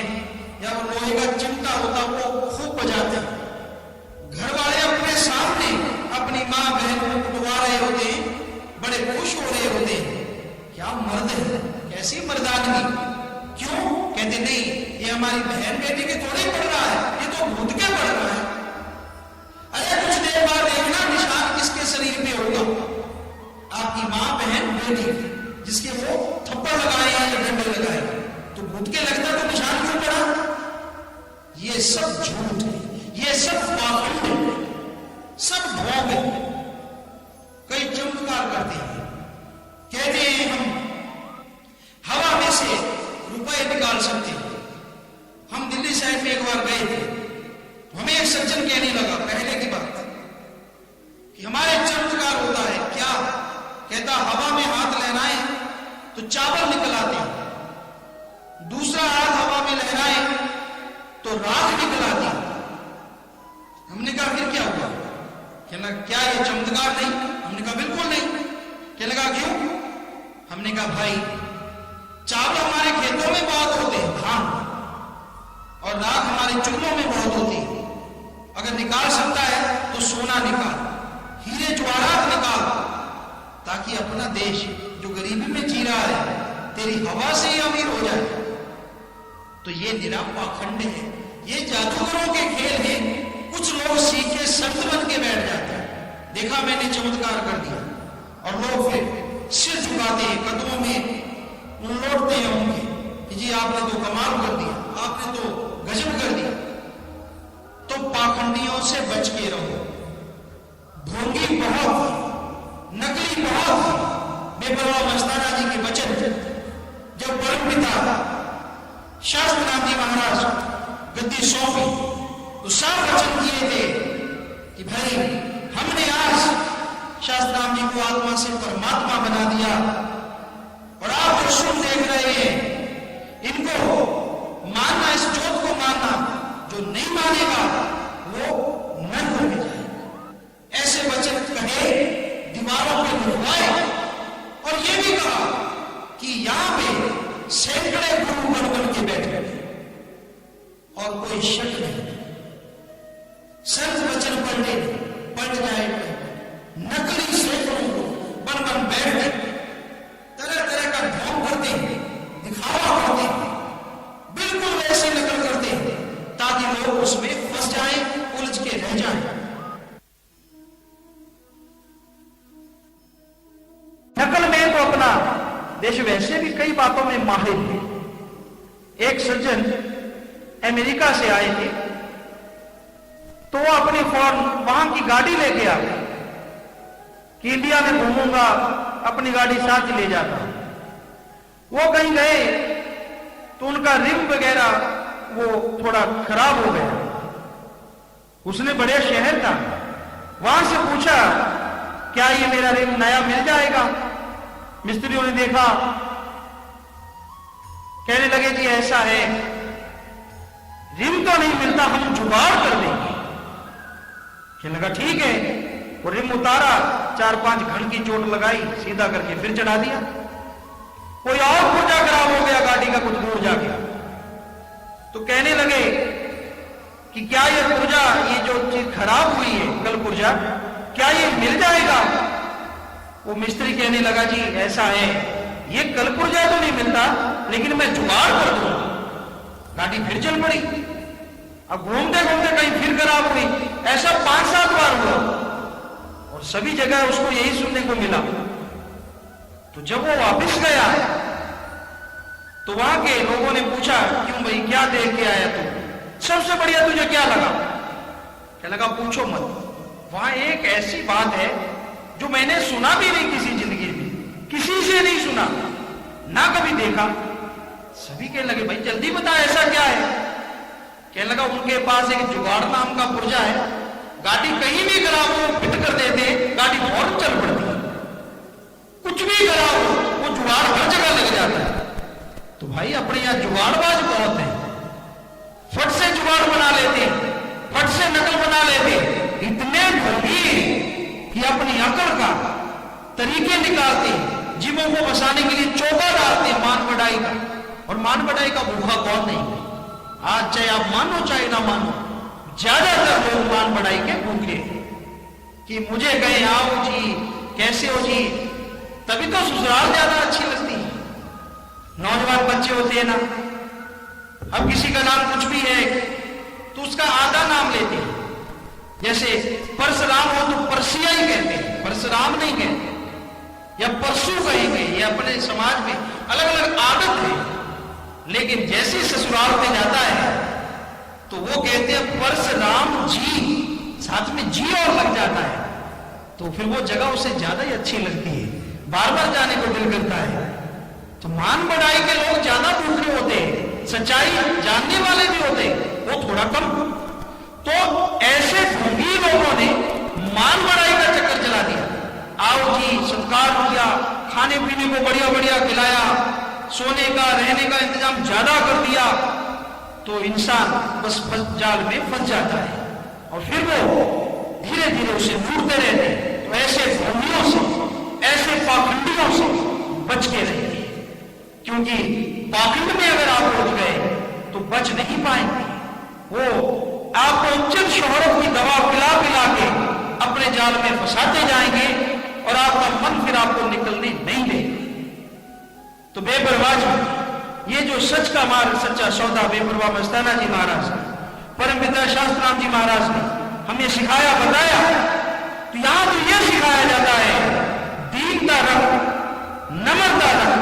या वो लोहे का चिमटा होता वो खूब बजाते हैं। घर वाले अपने सामने अपनी माँ बहन को कुटवा रहे होते हैं, बड़े खुश हो रहे होते हैं, क्या मर्द है, कैसी मर्दानगी। क्यों? कहते नहीं ये हमारी बहन बेटी के थोड़े पड़ रहा है, ये तो भूत के पड़ रहा है। अरे कुछ देर बाद देखना निशान किसके शरीर पे होगा, आपकी माँ बहन बेटी जिसके वो थप्पड़ लगाए या डंडे लगाए, तो भूत के लगता तो निशान क्यों पड़ा? ये सब झूठ है, ये सब पाखंड है, सब ढोंग है। कई चमत्कार करते हैं, कहते हैं हम हवा में से रुपए निकाल सकते हैं। हम दिल्ली साइड में एक बार गए थे, हमें एक सज्जन कहने लगा पहले की बात कि हमारे चमत्कार होता है क्या? कहता हवा में हाथ लहराए तो चावल निकल आते हैं, दूसरा हाथ हवा में लहराए तो राख निकल आती है। हमने कहा फिर क्या हुआ? कहना क्या ये चमत्कार नहीं? हमने कहा बिल्कुल नहीं। कहने लगा क्यों? हमने कहा भाई चावल हमारे खेतों में बहुत होते हैं धान, और राख हमारे चूल्हों में बहुत होती है। अगर निकाल सकता है तो सोना निकाल, हीरे जवाहरात निकाल, ताकि अपना देश जो गरीबी में जी रहा है तेरी हवा से ही अमीर हो जाए। तो ये निरा पाखंड है, ये जादूगरों के खेल हैं। कुछ लोग सीखे संत बन के बैठ जाते हैं, देखा मैंने चमत्कार कर दिया, और लोग फिर सिर झुकाते हैं, कदमों में लौटते हैं उनके कि जी आपने तो कमाल कर दिया, आपने तो गजब कर दिया। तो पाखंडियों से बच के रहो। ढोंगी बहुत, नकली बहुत। बेपरवाह मस्ताना जी के वचन जब परम पिता शास्त्रनाथ जी महाराज गद्दी सौंपी तो साफ वचन किए थे कि भाई हमने आज शास्त्रनाथ जी को आत्मा से परमात्मा बना दिया, और आप जो सुन देख रहे हैं इनको मानना, इस ज्योत को मानना, जो नहीं मानेगा वो नरक में जाएगा। ऐसे वचन कहे, दीवारों पर लिखवाए, और ये भी कहा कि यहां पे सैकड़े गुरु बन के बैठे और कोई शक नहीं, संत वचन पढ़ने पढ़ जाए, नकली सैकड़ों को बन बैठ गए, तरह तरह का ढोंग करते हैं, दिखावा करते हैं, बिल्कुल वैसे नकल करते हैं ताकि लोग उसमें फंस जाएं, उलझ के रह जाएं। नकल में तो अपना देश वैसे भी कई बातों में माहिर है। एक सज्जन अमेरिका से आए थे, तो वो अपनी फौरन वहां की गाड़ी लेके आ गए कि इंडिया में घूमूंगा, अपनी गाड़ी साथ ले जाता। वो कहीं गए तो उनका रिम वगैरह वो थोड़ा खराब हो गया। उसने बड़े शहर था, वहां से पूछा क्या ये मेरा रिम नया मिल जाएगा? मिस्त्रियों ने देखा, कहने लगे जी ऐसा है, रिम तो नहीं मिलता, हम जुगाड़ कर देंगे। कहने लगा ठीक है, वो रिम उतारा, 4-5 घंटे की चोट लगाई, सीधा करके फिर चढ़ा दिया। कोई और पुर्जा खराब हो गया गाड़ी का, कुछ दूर जाके, तो कहने लगे कि क्या ये पुर्जा, ये जो चीज खराब हुई है कल पुर्जा, क्या ये मिल जाएगा? वो मिस्त्री कहने लगा जी ऐसा है, ये कल पुर्जा तो नहीं मिलता, लेकिन मैं जुगाड़ कर दूंगा। गाड़ी फिर चल पड़ी। अब घूमते घूमते कहीं फिर खराब हुई, ऐसा 5-7 बार हुआ, और सभी जगह उसको यही सुनने को मिला। तो जब वो वापस गया तो वहां के लोगों ने पूछा, क्यों भाई, क्या देख के आया तू? सबसे बढ़िया तुझे क्या लगा? क्या लगा? पूछो मत। वहां एक ऐसी बात है जो मैंने सुना भी नहीं किसी जिंदगी में, किसी से नहीं सुना, ना कभी देखा। सभी कहने लगे, भाई जल्दी बता, ऐसा क्या है? कहने लगा, उनके पास एक जुगाड़ नाम का पुर्जा है, गाड़ी कहीं भी कराओ वो फिट कर देते, गाड़ी फौरन चल पड़ती है। कुछ भी कराओ वो जुगाड़ हर जगह लग जाता है। तो भाई अपने यहां जुगाड़बाज बहुत है, फट से जुगाड़ बना लेते, फट से नकल बना लेते, इतने ढोंगी कि अपनी अकल का तरीके निकालते, जीवों को बसाने के लिए चौका डालते मान बढ़ाई का। और मान बढ़ाई का भूखा कौन नहीं है? आज चाहे आप मानो चाहे ना मानो, ज्यादातर लोग मान बढ़ाई के भूखे कि मुझे गए आओ जी, कैसे हो जी, तभी तो ससुराल ज्यादा अच्छी लगती है। नौजवान बच्चे होते हैं ना, अब किसी का नाम कुछ भी है तो उसका आधा नाम लेते हैं। जैसे परशुराम हो तो परसिया ही कहते हैं, परशुराम नहीं कहते, या परसू कहेंगे। ये अपने समाज में अलग अलग आदत है। लेकिन जैसे ससुराल में जाता है तो वो कहते हैं परशुराम जी, साथ में जी और लग जाता है, तो फिर वो जगह उसे ज्यादा ही अच्छी लगती है, बार बार जाने को दिल करता है। तो मान बढ़ाई के लोग ज्यादा भूखे होते हैं, सच्चाई जानने वाले भी होते हैं, वो थोड़ा कम। तो ऐसे ढोंगी लोगों ने मान बढ़ाई का चक्कर चला दिया। आओ जी, सत्कार किया, खाने पीने को बढ़िया बढ़िया खिलाया, सोने का रहने का इंतजाम ज्यादा कर दिया, तो इंसान बस जाल में फंस जाता है और फिर वो धीरे धीरे उसे ढूंढते रहते हैं। तो ऐसे ढोंगियों से, ऐसे पाखंडियों से बच के रहिए, क्योंकि पाखंड में अगर आप उठ गए तो बच नहीं पाएंगे। वो आपको उच्च शोहरत की दवा पिला पिला के अपने जाल में फंसाते जाएंगे और आपका मन फिर आपको निकलने नहीं देगा। तो बेपरवाह, ये जो सच का मार्ग, सच्चा सौदा बेपरवाह मस्ताना जी महाराज, परम पिता शास्त्राम जी महाराज ने हमें सिखाया, बताया। तो यहां तो यह सिखाया जाता है, दीनता रख, नम्रता रख,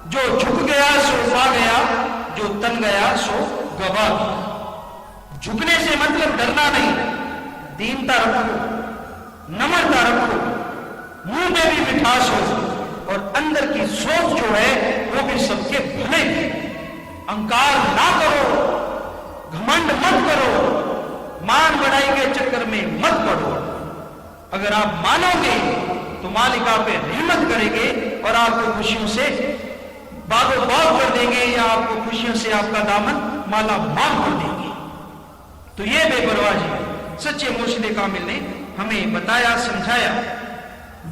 जो झुक गया सो पा गया, जो तन गया सो गवा गया। झुकने से मतलब डरना नहीं, दीनता रखो, नम्रता रखो, मुंह में भी मिठास हो और अंदर की सोच जो है वो भी सबके भले की। अहंकार ना करो, घमंड मत करो, मान बढ़ाई के चक्कर में मत पड़ो। अगर आप मानोगे तो मालिक आप पे रहमत करेंगे और आपको खुशियों से बागोबाग कर देंगे, या आपको खुशियों से आपका दामन माला माल कर देंगे। तो ये बेपरवाही सच्चे मुर्शिद कामिल ने हमें बताया, समझाया।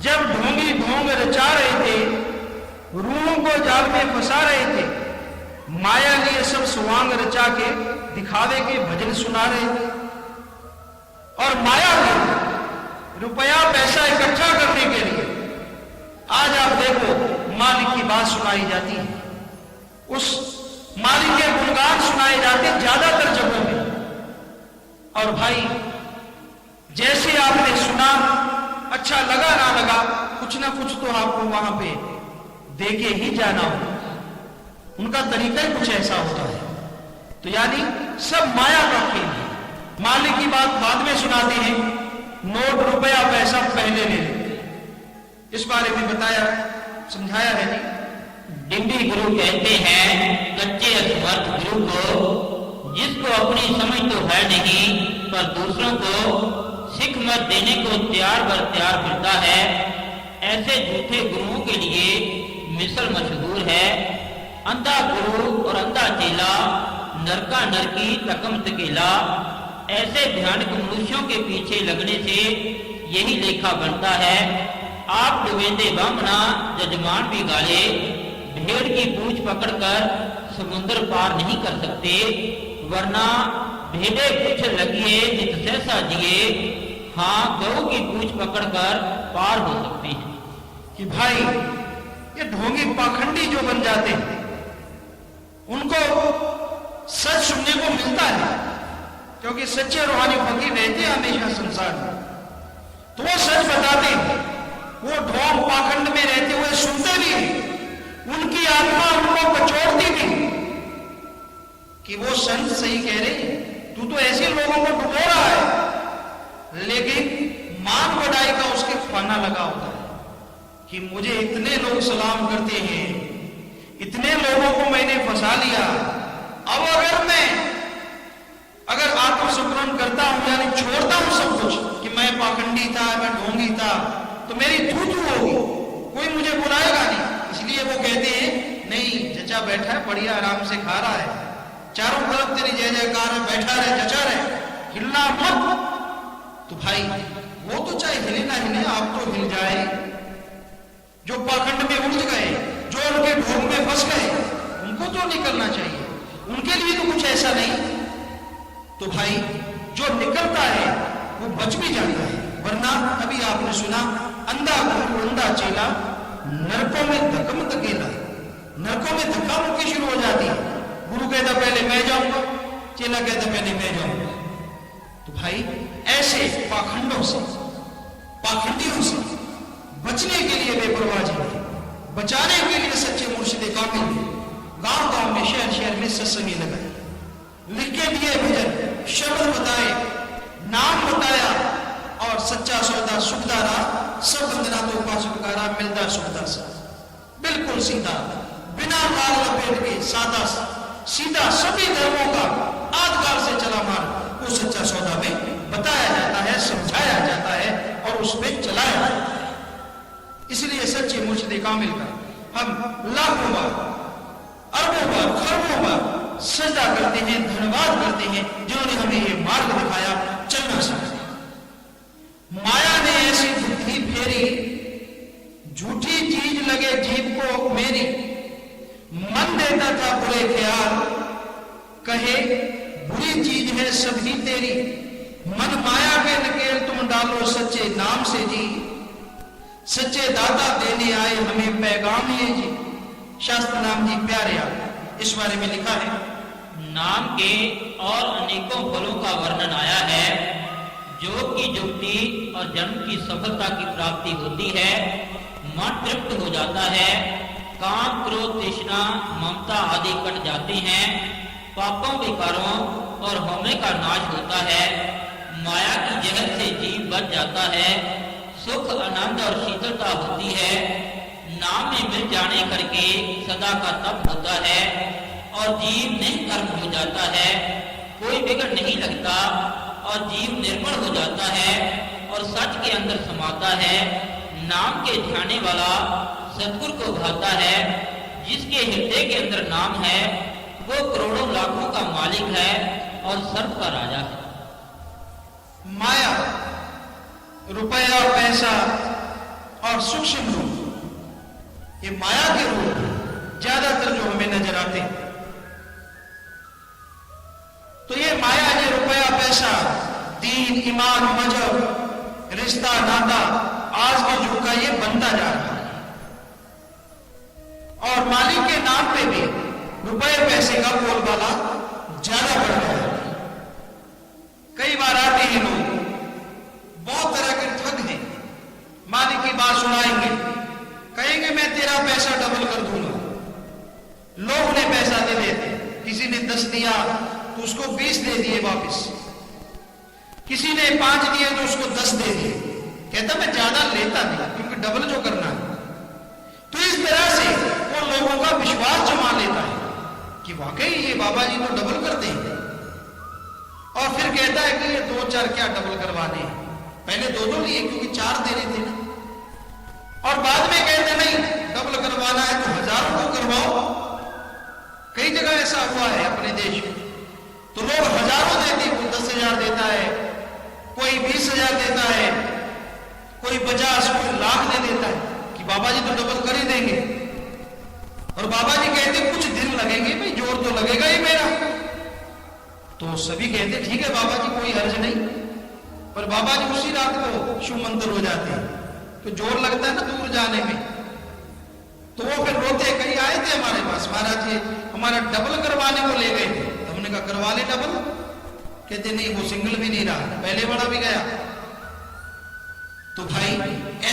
जब ढोंगी ढोंग रचा रहे थे, रूहों को जाल में फंसा रहे थे, माया लिए सब सुवांग रचा के दिखावे के भजन सुना रहे थे, और माया को रुपया पैसा इकट्ठा करने के लिए आज आप देखो मालिक की बात सुनाई जाती है, उस मालिक के गुणगान सुनाए जाते ज्यादातर जगहों में। और भाई जैसे आपने सुना, अच्छा लगा ना लगा, कुछ ना कुछ तो आपको वहां पे देके ही जाना हो। उनका तरीका ही कुछ ऐसा होता है। तो यानी सब माया का खेल है। मालिक की बात बाद में सुनाते हैं, नोट रुपया पैसा पहले ले लेते। इस बारे में बताया, समझाया है जी। डिंडी गुरु कहते हैं कच्चे असमर्थ गुरु को, जिसको अपनी समझ तो है नहीं पर दूसरों को सिख मत देने को तैयार बर तैयार फिरता है। ऐसे झूठे गुरुओं के लिए मिसल मशहूर है, अंधा गुरु और अंधा चेला, नरका नरकी तकम तकेला। ऐसे भयानक मनुष्यों के पीछे लगने से यही लेखा बनता है। आप डुबेंदे बामना जजमान भी गाले, भेड़ की पूंछ पकड़कर समुद्र पार नहीं कर सकते, वरना भेड़े कुछ लगिए नित सहसा जिए, हाँ गौ की पूंछ पकड़कर पार हो सकते हैं। कि भाई ये ढोंगी पाखंडी जो बन जाते हैं, उनको सच सुनने को मिलता है, क्योंकि सच्चे रूहानी फकीर रहते हैं हमेशा संसार में, तो वो सच वो ढोंग पाखंड में रहते हुए सुनते भी, उनकी आत्मा उनको कचोड़ती भी कि वो संत सही कह रहे, तू तो ऐसे लोगों को डुबो रहा है, लेकिन मान बढ़ाई का उसके फाना लगा होता है कि मुझे इतने लोग सलाम करते हैं, इतने लोगों को मैंने फंसा लिया, अब अगर आत्मसमरण करता हूं यानी छोड़ता हूं सब कुछ कि मैं पाखंडी था, मैं ढोंगी था, तो मेरी थू होगी, कोई मुझे बुलाएगा नहीं। इसलिए वो कहते हैं नहीं, जचा बैठा है, बढ़िया आराम से खा रहा है, चारों तरफ तेरी जय जयकार है, बैठा रहे, जचा रहे, हिलना मत। तो भाई वो तो चाहे हिले ना हिले, आप तो हिल जाए। जो पाखंड में उलझ गए, जो उनके ढोंग में फंस गए, उनको तो निकलना चाहिए, उनके लिए तो कुछ ऐसा नहीं। तो भाई जो निकलता है वो बच भी जाता है, वरना अभी आपने सुना अंधा गुरु अंधा चेला, नरकों में धक्कम धकेला, नरकों में धक्का मुक्की शुरू हो जाती है। गुरु कहता पहले मैं जाऊंगा, चेला कहता पहले मैं जाऊंगा। तो भाई ऐसे पाखंडों से, पाखंडियों से बचने के लिए बेपरवाही, बचाने के लिए सच्चे मुर्शिद कामिल गांव गांव में, शहर शहर में सत्संगी लगाए, लिख के दिए भजन, शब्द बताए, नाम बताया, और सच्चा सौदा सुखदारा, सब बंदना तो उपासकारा, मिलता सुखदा सा, बिल्कुल सीधा, बिना लाल लपेट के, सादा सीधा, सभी धर्मों का आदकाल से चला मार्ग वो सच्चा सौदा में बताया जाता है, समझाया जाता है और उस पर चलाया जाता है। इसलिए सच्चे मुर्शिद कामिल का हम लाखों बार, अरबों बार, खरबों बार सजदा करते हैं, धन्यवाद करते हैं, जिन्होंने हमें ये मार्ग दिखाया, चलना सिखाया। माया ने ऐसी बुद्धि फेरी, झूठी चीज लगे जीव को मेरी, मन देता था बुरे ख्याल, कहे बुरी चीज है सभी तेरी, मन माया के नकेल तुम डालो सच्चे नाम से जी, सच्चे दाता देने आए हमें पैगाम ये जी। शास्त्र नाम जी प्यारे आप, इस बारे में लिखा है, नाम के और अनेकों फलों का वर्णन आया है, जो की जुक्ति और जन्म की सफलता की प्राप्ति होती है, मन तृप्त हो जाता है, काम क्रोध तृष्णा ममता आदि कट जाते हैं, पापों विकारों और होने का नाश होता है, माया की जहर से जीव बच जाता है, सुख आनंद और शीतलता होती है, नाम में मिल जाने करके सदा का तप होता है और जीव निष्कर्म हो जाता है, कोई बिगड़ नहीं लगता और जीव निर्मल हो जाता है और सच के अंदर समाता है। नाम के ध्याने वाला सतगुरु को भाता है, जिसके हृदय के अंदर नाम है वो करोड़ों लाखों का मालिक है और सर्व का राजा है। माया, रुपया, पैसा और सूक्ष्म रूप, ये माया के रूप ज्यादातर जो हमें नजर आते हैं, तो ये माया, ये रुपया, पैसा, दीन, ईमान, मजहब, रिश्ता, नाता, आज के युग का ये बनता जा रहा है। और मालिक के नाम पे भी रुपए पैसे का बोलबाला ज्यादा बढ़ गया है। कई बार आते हैं लोग, बहुत तरह के ठग हैं, मालिक की बात सुनाएंगे, कहेंगे मैं तेरा पैसा डबल कर दूंगा, लोग उन्हें पैसा दे देते, किसी ने 10 दिया तो उसको 20 दे दिए वापस, किसी ने 5 दिए तो उसको 10 दे दिए, कहता मैं ज्यादा लेता नहीं क्योंकि डबल जो करना है। तो इस तरह से वो लोगों का विश्वास जमा लेता है कि वाकई ये बाबा जी तो डबल करते हैं, और फिर कहता है कि ये 2-4 क्या डबल करवाने हैं, पहले 2-2 लिए क्योंकि 4 देने थे ना, और बाद में कहते नहीं डबल करवाना है तो हजारों को करवाओ। कई जगह ऐसा हुआ है अपने देश में, तो लोग हजारों देते, कोई 10,000 देता है, कोई 20,000 देता है, कोई 50, कोई लाख दे देता है कि बाबा जी तो डबल कर ही देंगे। और बाबा जी कहते कुछ दिन लगेंगे, भाई जोर तो लगेगा ही मेरा। तो सभी कहते ठीक है बाबा जी कोई हर्ज नहीं, पर बाबा जी उसी रात को शुभ मंत्र हो जाते हैं, तो जोर लगता है ना दूर जाने में। तो वो फिर रोते, कहीं आए थे हमारे पास, महाराज जी हमारा डबल करवाने को ले गए थे, तो हमने कहा करवा ले डबल, कहते नहीं वो सिंगल भी नहीं रहा, पहले वाला भी गया। तो भाई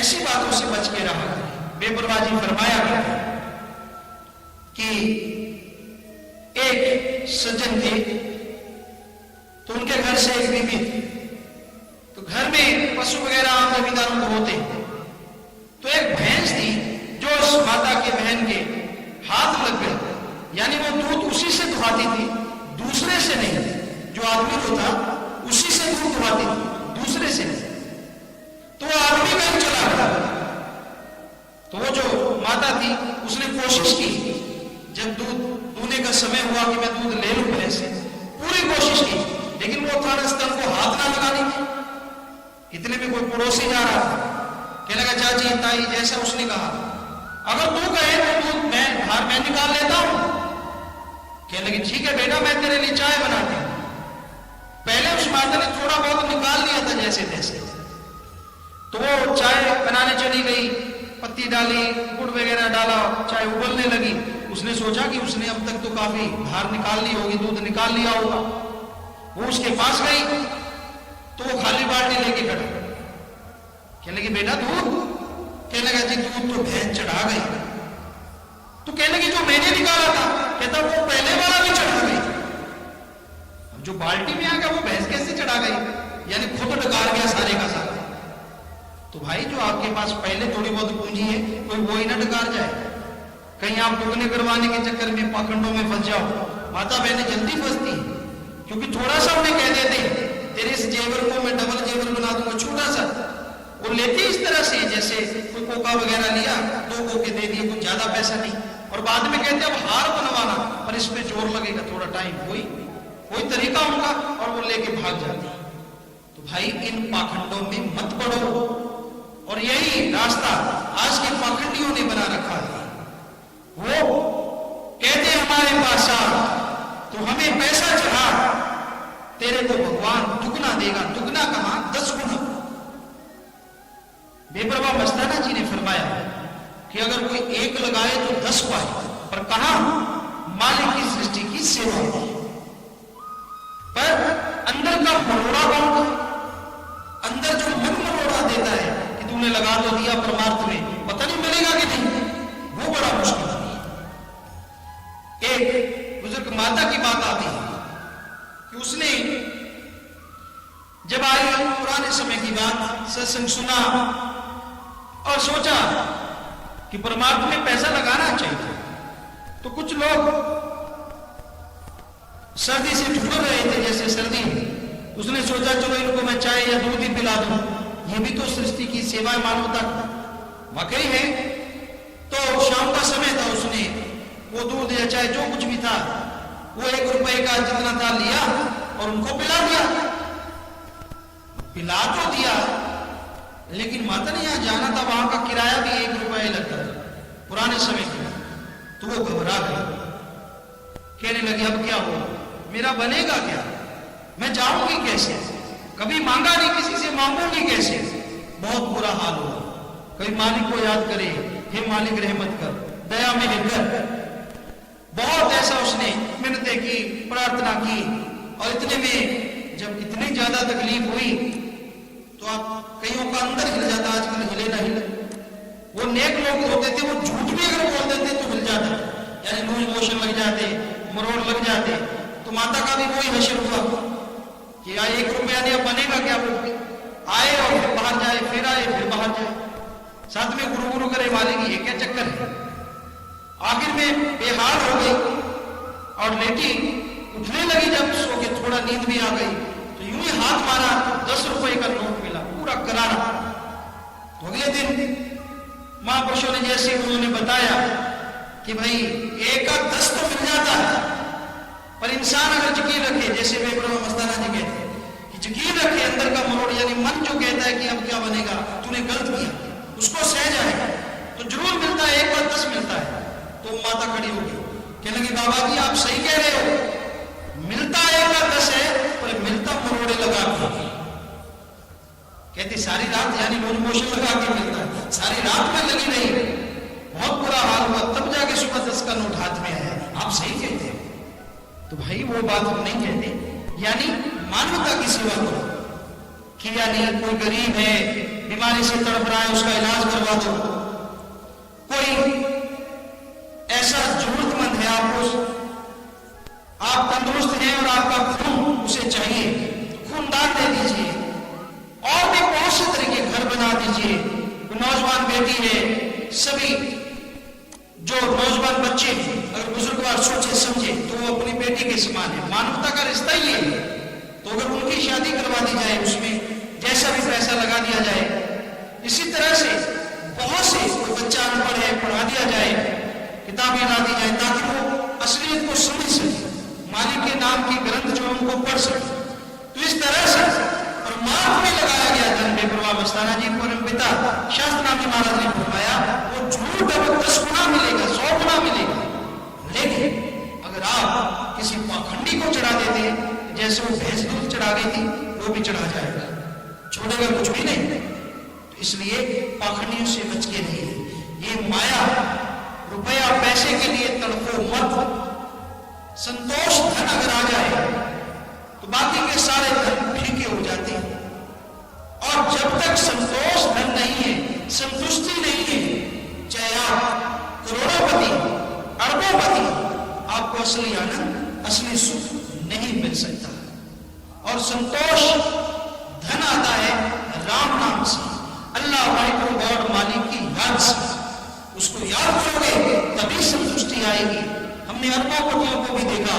ऐसी बातों से बच के रहा करें। बेपरवाही फरमाया गया कि एक सज्जन थे, तो उनके घर से एक बीबी थी। तो घर में पशु वगैरह आम जमींदारों को होते, तो एक भैंस थी जो उस माता के बहन के हाथ लग गई, यानी वो दूध उसी से दुहाती थी, दूसरे से नहीं। जो आदमी जो था उसी से दूध दुहाती थी, दूसरे से नहीं। तो वो आदमी कहीं चला गया, तो वो जो माता थी उसने कोशिश की, जब दूध दूने का समय हुआ कि मैं दूध ले लूं भैंस से, पूरी कोशिश की, लेकिन वो था स्तन को हाथ ना लगाने की। इतने में कोई पड़ोसी जा रहा था, कहने लगा चाची ताई जैसा उसने कहा, अगर तू कहे तो दूध मैं बाहर मैं निकाल लेता हूं। कहने लगी ठीक है बेटा, मैं तेरे लिए चाय बनाती हूं। पहले उस माता ने थोड़ा बहुत निकाल लिया था जैसे तैसे, तो वो चाय बनाने चली गई, पत्ती डाली, गुड़ वगैरह डाला, चाय उबलने लगी। उसने सोचा कि उसने अब तक तो काफी बाहर निकाल ली होगी, दूध निकाल लिया होगा। वो उसके पास गई तो वो खाली बाल्टी लेके खड़ा, कहने लगी बेटा दूध? कहने लगा जी दूध तो भैंस चढ़ा गई। तो कहने लगी जो मैंने निकाला था, कहता वो पहले वाला भी चढ़ा गई। अब जो बाल्टी में आ गया वो भैंस कैसे चढ़ा गई, यानी खुद डकार गया सारे का सारा। तो भाई जो आपके पास पहले थोड़ी बहुत पूंजी है, कोई वो ही ना डकार जाए, कहीं आप दुगने करवाने के चक्कर में पाखंडों में फंस जाओ। माता बहनें जल्दी फंसती, क्योंकि थोड़ा सा उन्हें कह देते तेरे इस जेवर को मैं डबल जेवर बना दूंगा, छोटा सा, वो लेते इस तरह से जैसे कोई कोका वगैरह लिया, 2 कोके दे दिए, कुछ ज्यादा पैसा नहीं, और बाद में कहते अब हार बनवाना, पर इस पे जोर लगेगा थोड़ा टाइम, कोई तरीका उनका, और वो लेके भाग जाती। तो भाई इन पाखंडों में मत पड़ो, और यही रास्ता आज के पाखंडियों ने बना रखा है। वो कहते हमारे पास आ तो हमें पैसा चढ़ा, तेरे को भगवान दुगना देगा, दुगना कहां 10 गुना। बेपरवाह मस्ताना जी ने फरमाया कि अगर कोई 1 लगाए तो 10 पाए, पर कहां मालिक की सृष्टि की सेवा में। पर अंदर का मरोड़ा कौन का, अंदर जो मन मरोड़ा देता है कि तूने लगा तो दिया, परमार्थ में पता नहीं मिलेगा कि नहीं, वो बड़ा मुश्किल है। एक बुजुर्ग माता की बात आती है कि उसने जब आई पुराने समय की बात, सत्संग सुना और सोचा कि परमार्थ में पैसा लगाना चाहिए। तो कुछ लोग सर्दी से झुलस रहे थे, जैसे सर्दी, उसने सोचा चलो इनको मैं चाय या दूध ही पिला दूं, ये भी तो सृष्टि की सेवा है, मानवता वाकई है। तो शाम का समय था, उसने वो दूध या चाय जो कुछ भी था वो 1 रुपए का जितना था लिया और उनको पिला दिया। पिला तो दिया, लेकिन माता ने यहां जाना था, वहां का किराया भी 1 रुपया लगता था पुराने समय का। तो वो घबरा गई, कहने लगी अब क्या हो, मेरा बनेगा क्या, मैं जाऊंगी कैसे, कभी मांगा नहीं किसी से, मांगूंगी कैसे। बहुत बुरा हाल हुआ। कभी मालिक को याद करे, हे मालिक रहमत कर, दया में लेकर। बहुत ऐसा उसने मिन्नतें की, प्रार्थना की, और इतने में जब इतनी ज्यादा तकलीफ हुई तो आप कईयों का अंदर हिल जाता, आजकल हिले ना हिले। वो नेक लोग होते थे, वो झूठ भी अगर बोल देते तो हिल जाता, यानी लूज मोशन लग जाते, मरोड़ लग जाते। तो माता का भी वही हशर हुआ कि 1 रुपया नहीं, अब बनेगा क्या, आए और फिर बाहर जाए, फिर आए फिर बाहर जाए, साथ में गुरु गुरु करे वाले की, ये क्या चक्कर है। आखिर में बेहाल हो गई और लेटी, उठने लगी, जब सो के थोड़ा नींद भी आ गई तो यूं ही हाथ मारा, 10 रुपए का नोट मिला, पूरा करारा। तो अगले दिन महापुरुषों ने जैसे उन्होंने बताया कि भाई 1 का 10 तो मिल जाता है, पर इंसान अगर यकीन रखे, जैसे बेपरवाह मस्ताना जी कहते हैं कि यकीन रखे, अंदर का मरोड़ यानी मन जो कहता है कि अब क्या बनेगा, तूने गलत किया, उसको सह जाएगा तो जरूर मिलता है, 1 का 10 मिलता है। तो माता खड़ी होगी, कहने लगी बाबा जी आप सही कह रहे हो, मिलता 1 का 10 है, पर मिलता मरोड़े लगा के। कहती सारी रात, यानी लूज मोशन लगा के मिलता है, सारी रात में लगी रही, बहुत बुरा हाल हुआ, तब जाके सुबह 10 का नोट हाथ में आया। आप सही कहते हैं। तो भाई वो बात हम नहीं कहते, यानी मानवता की सेवा करो कि यानी कोई गरीब है, बीमारी से तड़प रहा है उसका इलाज करवा दो, कोई ऐसा जरूरतमंद है, आप तंदुरुस्त हैं और आपका खून उसे चाहिए, खून दान दे दीजिए। और भी बहुत से तरीके घर बना दीजिए। नौजवान बेटी है, सभी जो नौजवान बच्चे अगर बुजुर्गवार सोचे समझे तो वो अपनी बेटी के समान है, मानवता का रिश्ता ही है। तो अगर उनकी शादी करवा दी जाए, उसमें जैसा भी पैसा लगा दिया जाए, इसी तरह से बहुत से कोई बच्चा अनपढ़ है पढ़ा दिया जाए, किताबें ला दी जाए ताकि वो असलियत को समझ सके, मालिक के नाम की ग्रंथ जो उनको पढ़ सके। तो इस तरह से परमात्मा में लगाया गया धन बेपरवाह मस्ताना जी परम पिता शास्त्रनाथ महाराज ने फरमाया वो झूठ अब 10 गुना मिलेगा, 100 गुना मिलेगा। लेकिन अगर आप किसी पाखंडी को चढ़ा देते जैसे वो भैंस दूध चढ़ा गई थी, वो भी चढ़ा जाएगा, छोड़ेगा कुछ भी नहीं। तो इसलिए पाखंडियों से बच के रहिए। ये माया रुपया पैसे के लिए तड़पो मत। संतोष धन अगर आ जाए तो बाकी के सारे धन फीके हो जाते हैं। और जब तक संतोष धन नहीं है, संतुष्टि नहीं है, चाहे आप करोड़ोंपति अरबोंपति, आपको असली आनंद असली सुख नहीं मिल सकता। और संतोष धन आता है राम नाम से, अल्लाह वाहिद गॉड मालिक की याद से। उसको याद करोगे तभी संतुष्टि आएगी। हमने अरबोंपतियों को भी देखा,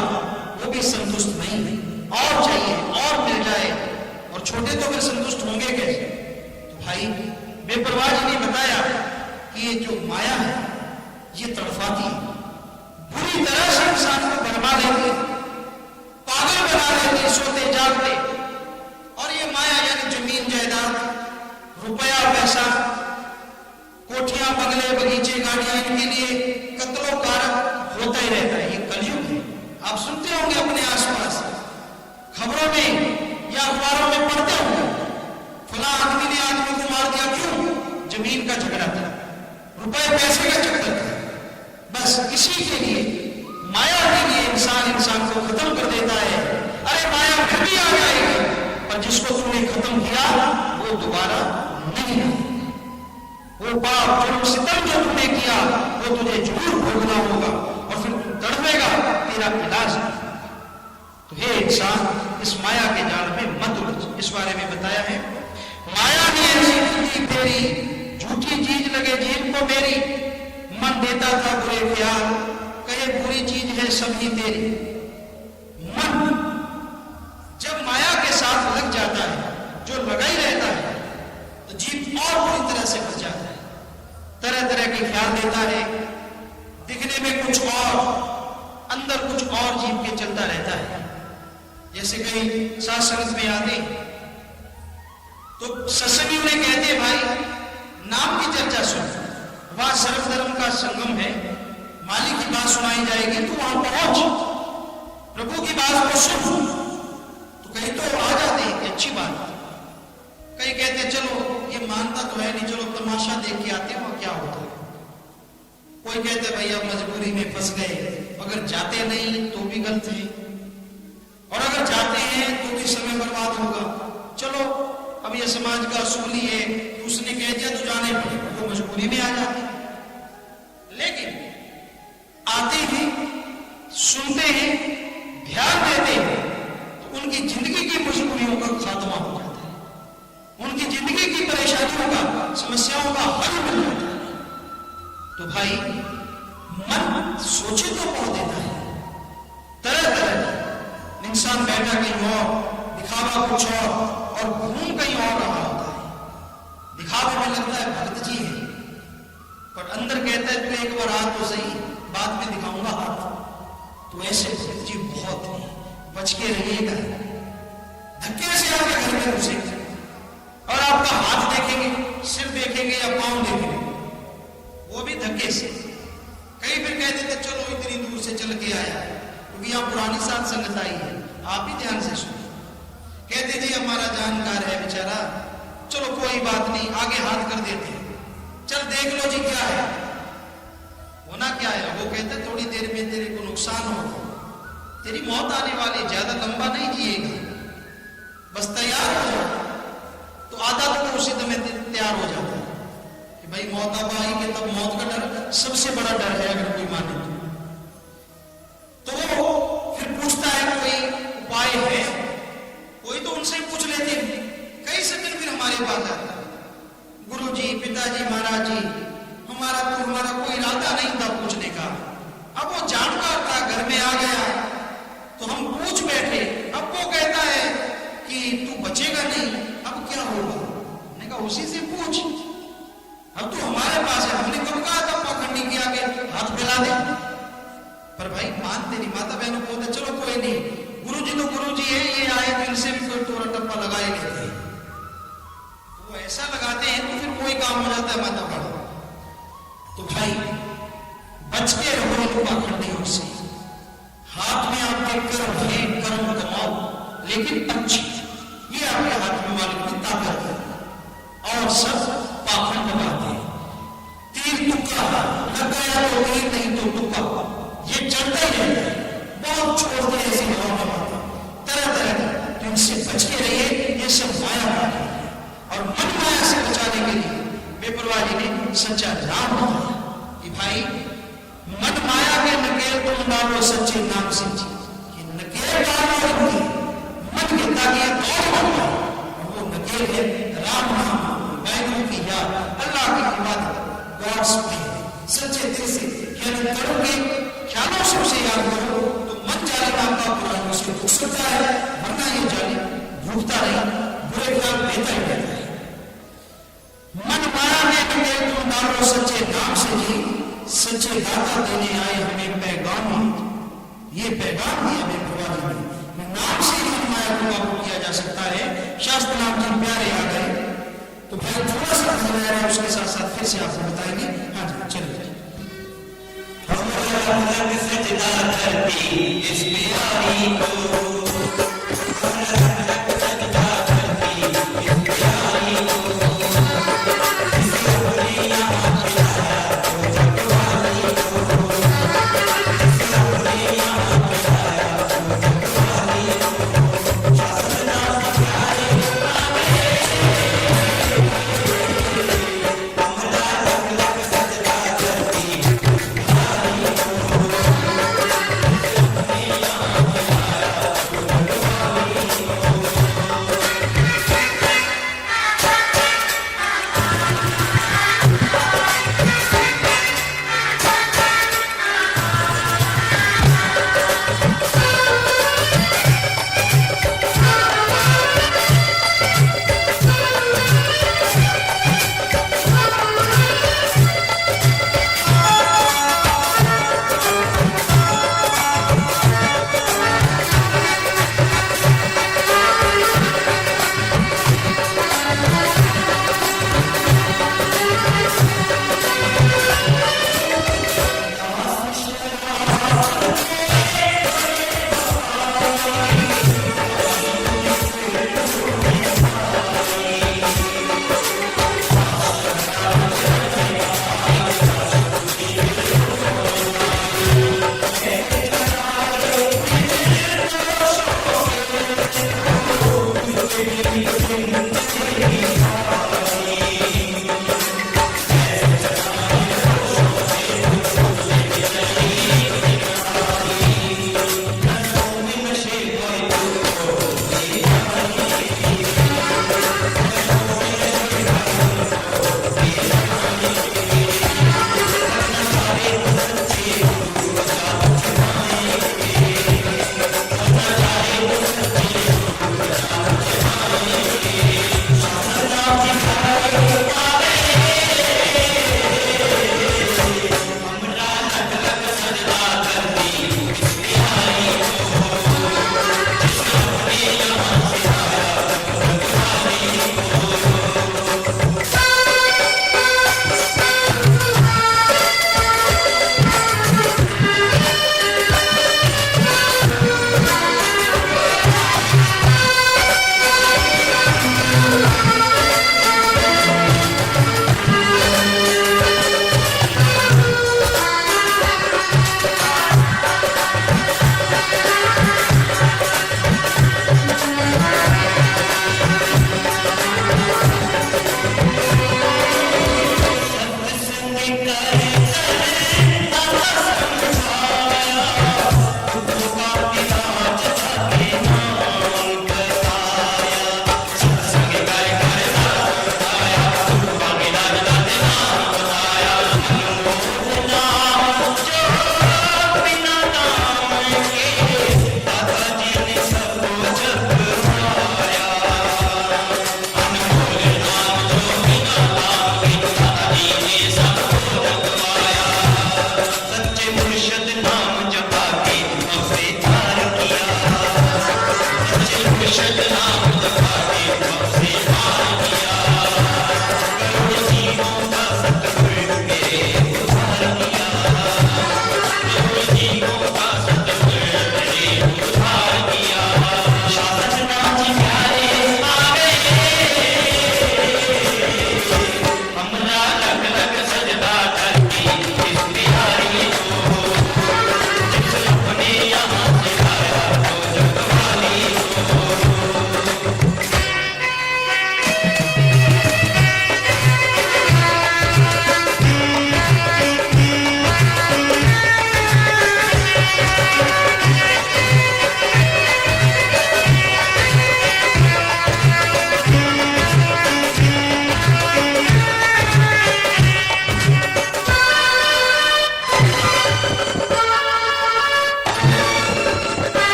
वो भी संतुष्ट नहीं है, और चाहिए और मिल जाए, और छोटे तो फिर संतुष्ट होंगे कैसे। तो भाई बेपरवाह जी ने बताया कि ये जो माया है ये तड़फाती है, बुरी तरह से इंसान को भरमा लेती है, पागल बना लेती है सोते जागते। और ये माया यानी जमीन जायदाद, रुपया पैसा, कोठियां बंगले बगीचे गाड़ियां, इनके लिए कत्लो कारक होता ही रहता है। ये कलयुग है। आप सुनते होंगे अपने आसपास खबरों में या अखबारों में पढ़ते होंगे, फला आदमी ने आदमी को मार दिया, क्यों? जमीन का झगड़ा था, रुपए पैसे का चक्कर था। बस इसी के लिए, माया के लिए इंसान को खत्म कर देता है। अरे माया फिर भी आ जाएगी, पर जिसको तुमने खत्म किया वो दोबारा नहीं आएगा। वो पाप जुर्म सितम जो तुमने किया वो तुझे जरूर भोगना होगा, और फिर तड़पेगा, तेरा इलाज। तो हे इंसान, इस माया के जाल में मत उलझ। इस बारे में बताया है, माया ने ऐसी की तेरी, झूठी चीज लगे जीव को मेरी, मन देता था बुरे ख्याल, कहे बुरी चीज है सभी तेरी। मन जब माया के साथ लग जाता है, जो लगा ही रहता है, तो जीव और बुरी तरह से फंस जाता है, तरह तरह के ख्याल देता है, दिखने में कुछ और, अंदर कुछ और जीव के चलता रहता है। जैसे कहीं साथ संगत में आते तो सत्संगी उन्हें कहते भाई नाम की चर्चा सुन, वहां सर्व धर्म का संगम है, मालिक की बात सुनाई जाएगी, तो वहां पहुंच, प्रभु की बात को सुन। तो कहीं तो आ जाते हैं, अच्छी बात। कई कहते चलो ये मानता तो है नहीं, चलो तमाशा देख के आते हैं, वहां क्या होता है। कोई कहते भैया मजबूरी में फंस गए, अगर जाते नहीं तो भी गलत है, और अगर जाते हैं तो भी समय बर्बाद होगा। चलो अब ये समाज का असूली है, उसने कह दिया तो जाने पड़ेगा, वो मजबूरी में आ जाते हैं। लेकिन आते हैं, सुनते हैं, ध्यान देते हैं, तो उनकी जिंदगी की मजबूरियों का खात्मा हो जाता है, उनकी जिंदगी की परेशानियों का, समस्याओं का हल मिल जाता है। तो भाई मन सोचे तो पढ़ देता है, तरह तरह इंसान बैठा कहीं और, दिखावा कुछ और घूम कहीं और रहा होता है। दिखावे में लगता है भक्त जी है, पर अंदर कहता है तू एक बार आ तो सही, बाद में दिखाऊंगा हाथ। तो ऐसे भक्त जी बहुत है, बच के रहिएगा। धक्के से आपके घर में घुसेंगे और आपका हाथ देखेंगे, सिर देखेंगे या पांव देखेंगे, वो भी धक्के से। कई फिर कहते थे चलो इतनी दूर से चल के आया, क्योंकि यहाँ पुरानी साथ संगत आई है, आप ही ध्यान से सुनो। कहते जी हमारा जानकार है बेचारा, चलो कोई बात नहीं, आगे हाथ कर देते हैं, चल देख लो जी क्या है, होना क्या है। वो कहते थोड़ी देर में तेरे को नुकसान हो, तेरी मौत आने वाली, ज्यादा लंबा नहीं जिएगा, बस तैयार हो जाओ। तो आधा तो उसी समय तैयार हो जाता है कि भाई मौत अब आएगी, तब मौत का डर सबसे बड़ा डर है अगर कोई माने तो वो फिर पूछता है कोई उपाय है, कोई तो उनसे पूछ लेते हैं। कई सज्जन फिर हमारे पास आता है, गुरु जी, पिताजी, महाराज जी, हमारा कोई इरादा नहीं था पूछने का, अब वो जानकार था, घर में आ गया तो हम पूछ बैठे, अब वो कहता है कि तू बचेगा नहीं, अब क्या होगा? मैंने कहा उसी से पूछ, अब तू हमारे पास है, हमने कब कहा था पाखंडी के आगे हाथ फैला दे? पर भाई मानते नहीं, माता बहनों बोलते चलो कोई नहीं, गुरु जी तो गुरु जी है, ये आए तो इनसे भी कोई टोरा टप्पा लगा ही लेते हैं। वो ऐसा लगाते हैं तो फिर कोई काम हो जाता है माता बहनों। तो भाई बच के रहो इन पाखंडियों से, हाथ में आपके कर्म है, कर्म कमाओ, लेकिन अच्छी, ये आपके हाथ में वाली की ताकत है। और सब पाखंड बातें, तीर तुक्का, लग गया तो तीर, नहीं तो तुक्का, ये चलता ही रहता है, बहुत छोड़ते हैं ऐसी भावना बातें तरह तरह, तो इनसे बच के रहिए, ये सब माया बातें हैं। और मन माया से बचाने के लिए बेपरवाह जी ने सच्चा राम बताया कि भाई मन माया के नकेल तुम डालो सच्चे नाम से जी, कि नकेल डालो इनकी मन के, ताकि ये दौड़ बन पाए, और वो नकेल है राम नाम, वाहिगुरु की याद, अल्लाह की इबादत, गॉड्स प्रेयर, सच्चे दिल से यानी करोगे, ख्यालों से उसे याद करो तो मन जालिम आपका बुराइयों से रुक सकता है, वरना ये जालिम रुकता नहीं, बुरे ख्याल देता ही रहता है। मन माया के नकेल तुम डालो सच्चे नाम से जी, सच्चे दाता देने आए हमें पैगाम, ये पैगाम दिया हमें प्रभु ने, नाम से ही मन माया को काबू किया जा सकता है। शास्त्र नाम जी प्यारे आ गए तो भाई थोड़ा सा समझाया है, उसके साथ साथ फिर से आपको बताएंगे। हाँ जी चलिए। सजदा करती इस प्यारी को,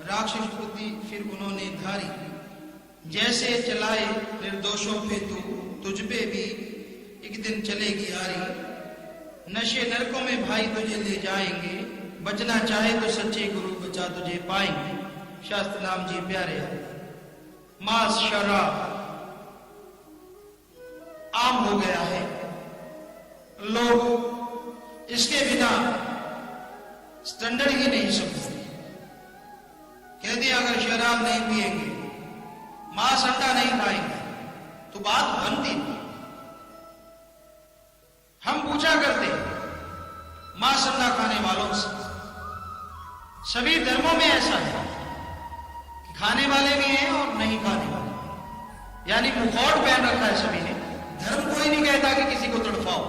राक्षस बुद्धि फिर उन्होंने धारी, जैसे चलाए निर्दोषों पे तू, तुझ पे भी एक दिन चलेगी आरी। नशे नरकों में भाई तुझे ले जाएंगे, बचना चाहे तो सच्चे गुरु बचा तुझे पाएंगे। शास्त्र नाम जी प्यारे, मांस शराब आम हो गया है, लोग इसके बिना स्टैंडर्ड ही नहीं समझते। कह दिया अगर शराब नहीं पिएंगे, मांस अंडा नहीं खाएंगे तो बात बनती। हम पूछा करते मांस अंडा खाने वालों से, सभी धर्मों में ऐसा है कि खाने वाले भी हैं और नहीं खाने वाले, यानी मुखौट पहन रखा है सभी ने। धर्म कोई नहीं कहता कि किसी को तड़पाओ।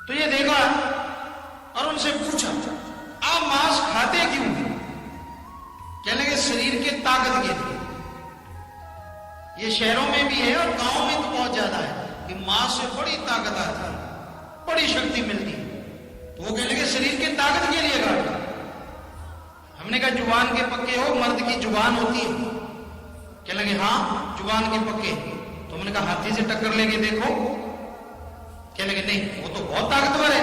तो ये देखा और उनसे पूछा आप मांस खाते क्यों? कहने लगे शरीर के ताकत के लिए। ये शहरों में भी है और गांव में तो बहुत ज्यादा है कि मांस से बड़ी ताकत आती है, बड़ी शक्ति मिलती है। तो वो कहने लगे शरीर के ताकत के लिए खाते। हमने कहा जुबान के पक्के हो, मर्द की जुबान होती है? कहने लगे हाँ जुबान के पक्के। तो हमने कहा हाथी से टक्कर लेके देखो। कहने लगे नहीं वो तो बहुत ताकतवर है।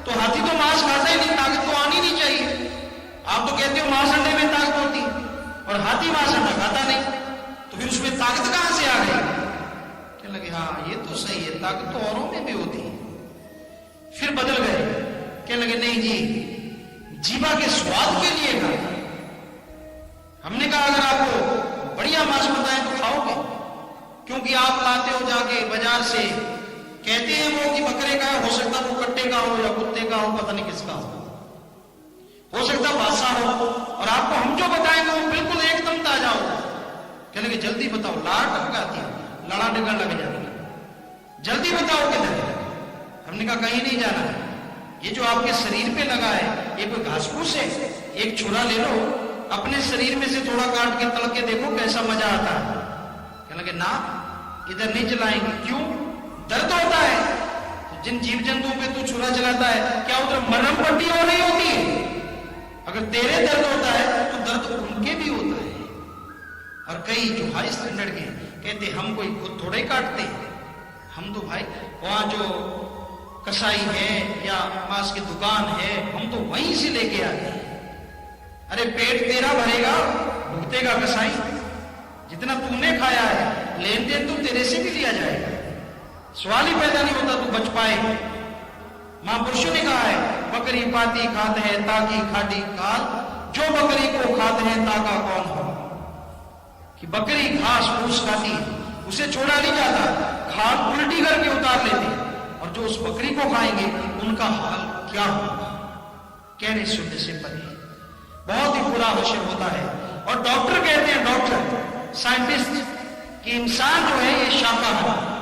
तो हाथी तो मांस खाता ही नहीं, ताकत तो आनी नहीं चाहिए। आप तो कहते हो मांस अंडे में ताकत होती और हाथी मांस अंडा खाता नहीं, तो फिर उसमें ताकत कहां से आ गई? कहने लगे हाँ ये तो सही है, ताकत तो औरों में भी होती है। फिर बदल गए, कहने लगे नहीं जी जीवा के स्वाद के लिए खाते। हमने कहा अगर आपको बढ़िया मांस बताएं तो खाओगे, क्योंकि आप लाते हो जाके बाजार से, कहते हैं वो कि बकरे का हो सकता वो कट्टे का हो या कुत्ते का हो, पता नहीं किसका हो सकता बासा हो, और आपको हम जो बताएंगे वो बिल्कुल एकदम ताजा हो। कहने लगे जल्दी बताओ, लार टपकाती है, लड़ा डगा लग जाएगी, जल्दी बताओ किधर। हमने कहा कहीं नहीं जाना है, ये जो आपके शरीर पे लगा है ये कोई घास फूस है, एक छुरा ले लो, अपने शरीर में से थोड़ा काट के तल के देखो कैसा मजा आता है। कहने लगे ना इधर नहीं चलाएंगे। क्यों? दर्द होता है। तो जिन जीव जंतुओं पे तू छुरा चलाता है क्या उधर मरहम पट्टी हो रही होती है? अगर तेरे दर्द होता है तो दर्द उनके भी होता है। और कई जो हाई स्टैंडर्ड के कहते हम कोई खुद थोड़े काटते, हम तो भाई वहां जो कसाई है या मांस की दुकान है हम तो वहीं से लेके आते हैं। अरे पेट तेरा भरेगा, भुगतेगा कसाई। जितना तूने खाया है लेन देन तो तेरे से भी लिया जाएगा। सवाल ही पैदा नहीं होता तू बच पाए। महापुरुषों ने कहा है बकरी पाती खाते हैं ताकि खाटी काल, जो बकरी को खाते हैं ताका कौन हो। कि बकरी घास फूस खाती है, उसे छोड़ा नहीं जाता, खाद उल्टी करके उतार लेते, और जो उस बकरी को खाएंगे उनका हाल क्या होगा? कहने सुनने से परे बहुत ही बुरा हश्र होता है। और डॉक्टर कहते हैं, डॉक्टर साइंटिस्ट कि इंसान जो है ये शाकाहारी,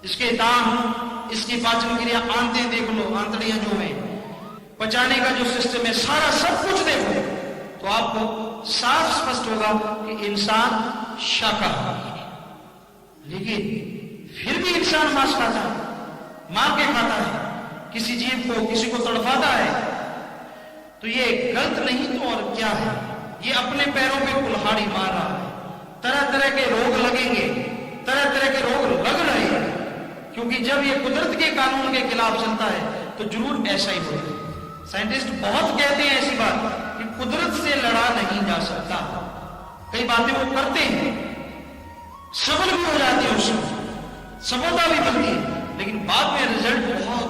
इसके दांत, इसकी पाचन क्रिया, आंतें देख लो, आंतड़ियां जो है, पचाने का जो सिस्टम है, सारा सब कुछ देखो तो आपको साफ स्पष्ट होगा कि इंसान शाकाहारी है। लेकिन फिर भी इंसान मांस खाता है, मार के खाता है, किसी जीव को, किसी को तड़पाता है, तो ये गलत नहीं तो और क्या है? ये अपने पैरों पे कुल्हाड़ी मार रहा है। तरह तरह के रोग लगेंगे, तरह तरह के रोग लग रहे हैं, क्योंकि जब ये कुदरत के कानून के खिलाफ चलता है तो जरूर ऐसा ही होगा। साइंटिस्ट बहुत कहते हैं ऐसी बात कि कुदरत से लड़ा नहीं जा सकता। कई बातें वो करते हैं, सफल भी हो जाते हैं, उसमें सफलता भी मिलती है, लेकिन बाद में रिजल्ट बहुत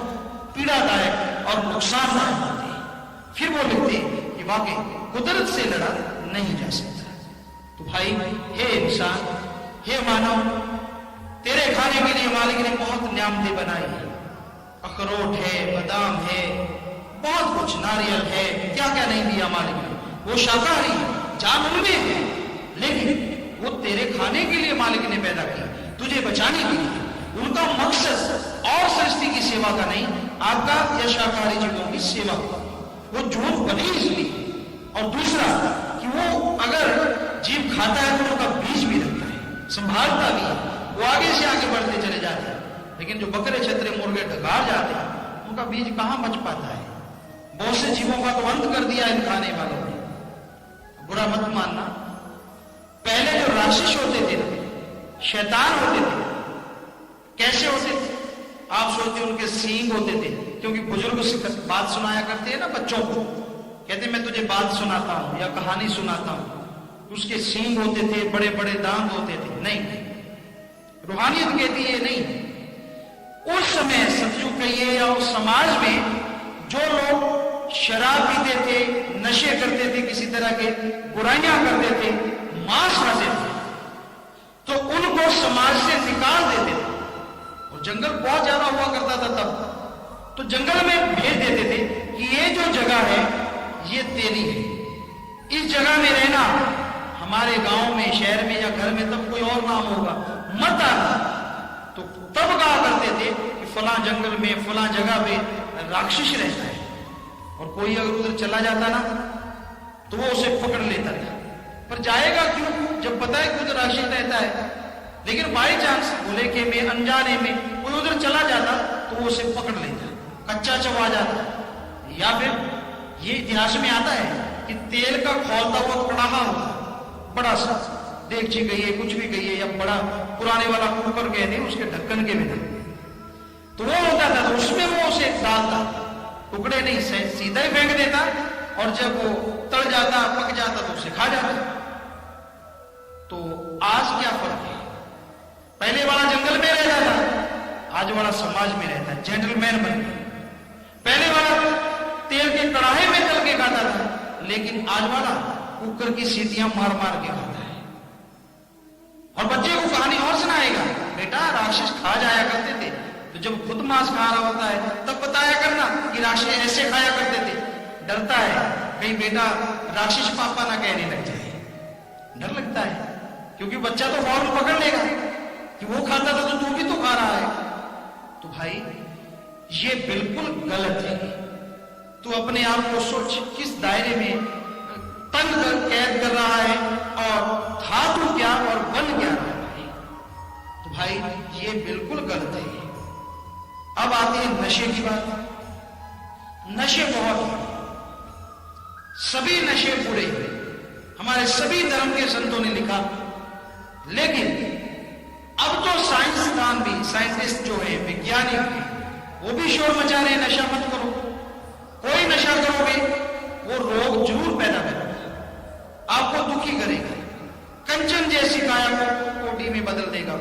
पीड़ादायक और नुकसानदायक होते हैं। फिर वो लिखते हैं कि वाकई कुदरत से लड़ा नहीं जा सकता। तो भाई, हे इंसान, हे मानव, तेरे खाने के लिए मालिक ने बहुत नियामतें बनाई है। अखरोट है, बादाम है, बहुत कुछ, नारियल है, क्या क्या नहीं दिया मालिक ने। वो शाकाहारी है, जान उनमें है, लेकिन वो तेरे खाने के लिए मालिक ने पैदा किया, तुझे बचाने के लिए। उनका मकसद और सृष्टि की सेवा का नहीं, आपका या शाकाहारी जीवों की सेवा। वो झूठ बनी इसलिए। और दूसरा कि वो अगर जीव खाता है तो उनका बीज भी रखता है, संभालता भी है, वो आगे से आगे बढ़ते चले जाते हैं। लेकिन जो बकरे, छतरे, मुर्गे ढकार जाते हैं, उनका बीज कहां बच पाता है? बहुत से जीवों का तो अंत कर दिया इन खाने वालों ने। बुरा मत मानना, पहले जो राक्षस होते थे, शैतान होते थे, कैसे होते थे? आप सोचते उनके सींग होते थे, क्योंकि बुजुर्ग बात सुनाया करते हैं ना बच्चों को, कहते मैं तुझे बात सुनाता हूं या कहानी सुनाता हूं। उसके सींग होते थे, बड़े बड़े दांत होते थे। नहीं, रूहानियत कहती है नहीं। उस समय सतयुग कहिए या उस समाज में जो लोग शराब पीते थे, नशे करते थे, किसी तरह के बुराइयां करते थे, मांस खाते थे, तो उनको समाज से निकाल देते थे। और जंगल बहुत ज्यादा हुआ करता था तब, तो जंगल में भेज देते थे कि ये जो जगह है ये तेरी है, इस जगह में रहना, हमारे गांव में, शहर में या घर में तब कोई और नाम होगा, मत आना। तो तब कहा करते थे कि फला जंगल में, फला जगह पे राक्षस रहता है, और कोई अगर उधर चला जाता ना तो वो उसे पकड़ लेता था। पर जाएगा क्यों, जब पता है कि उधर राक्षस रहता है। लेकिन बाई चांस भूले के में, अनजाने में कोई उधर चला जाता तो वो उसे पकड़ लेता, कच्चा चबा जाता। या फिर ये इतिहास में आता है कि तेल का खौलता हुआ कड़ाहा होता, बड़ा सा, देगची कहिए, कुछ भी कहिए, या बड़ा पुराने वाला कुकर कहते हैं, उसके ढक्कन के बिना, तो वो होता था, तो उसमें वो उसे डालता, टुकड़े नहीं, सीधा ही फेंक देता, और जब वो तड़ जाता, पक जाता तो उसे खा जाता। तो आज क्या फर्क है? पहले वाला जंगल में रहता था, आज वाला समाज में रहता है, जेंटलमैन बन गया। पहले वाला तेल के कड़ाहे में तल के खाता था, लेकिन आज वाला कुकर की सीटियां मार मार के खाता है। और बच्चे को कहानी और सुनाएगा, बेटा राक्षस खा जाया करते थे, तो जब खुद मांस खा रहा होता है तब बताया करना कि राक्षस ऐसे खाया करते थे। डरता है कहीं बेटा राक्षस पापा ना कहने लग जाए, डर लगता है, क्योंकि बच्चा तो फौरन पकड़ लेगा कि वो खाता था तो तू भी तो खा रहा है। तो भाई ये बिल्कुल गलत है। तू अपने आप को सोच, किस दायरे में तंग कर कैद कर रहा है, और धातु क्या और बन क्या रहा है। तो भाई ये बिल्कुल गलत है। अब आती है नशे की बात। नशे बहुत, सभी नशे बुरे, हमारे सभी धर्म के संतों ने लिखा। लेकिन अब तो साइंसदान भी, साइंटिस्ट जो है, वैज्ञानिक भी, वो भी शोर मचा रहे, नशा मत करो। कोई नशा करोगे वो रोग जरूर पैदा करेगा, आपको दुखी करेगा। कंचन जैसी काया को कोठी में बदल देगा,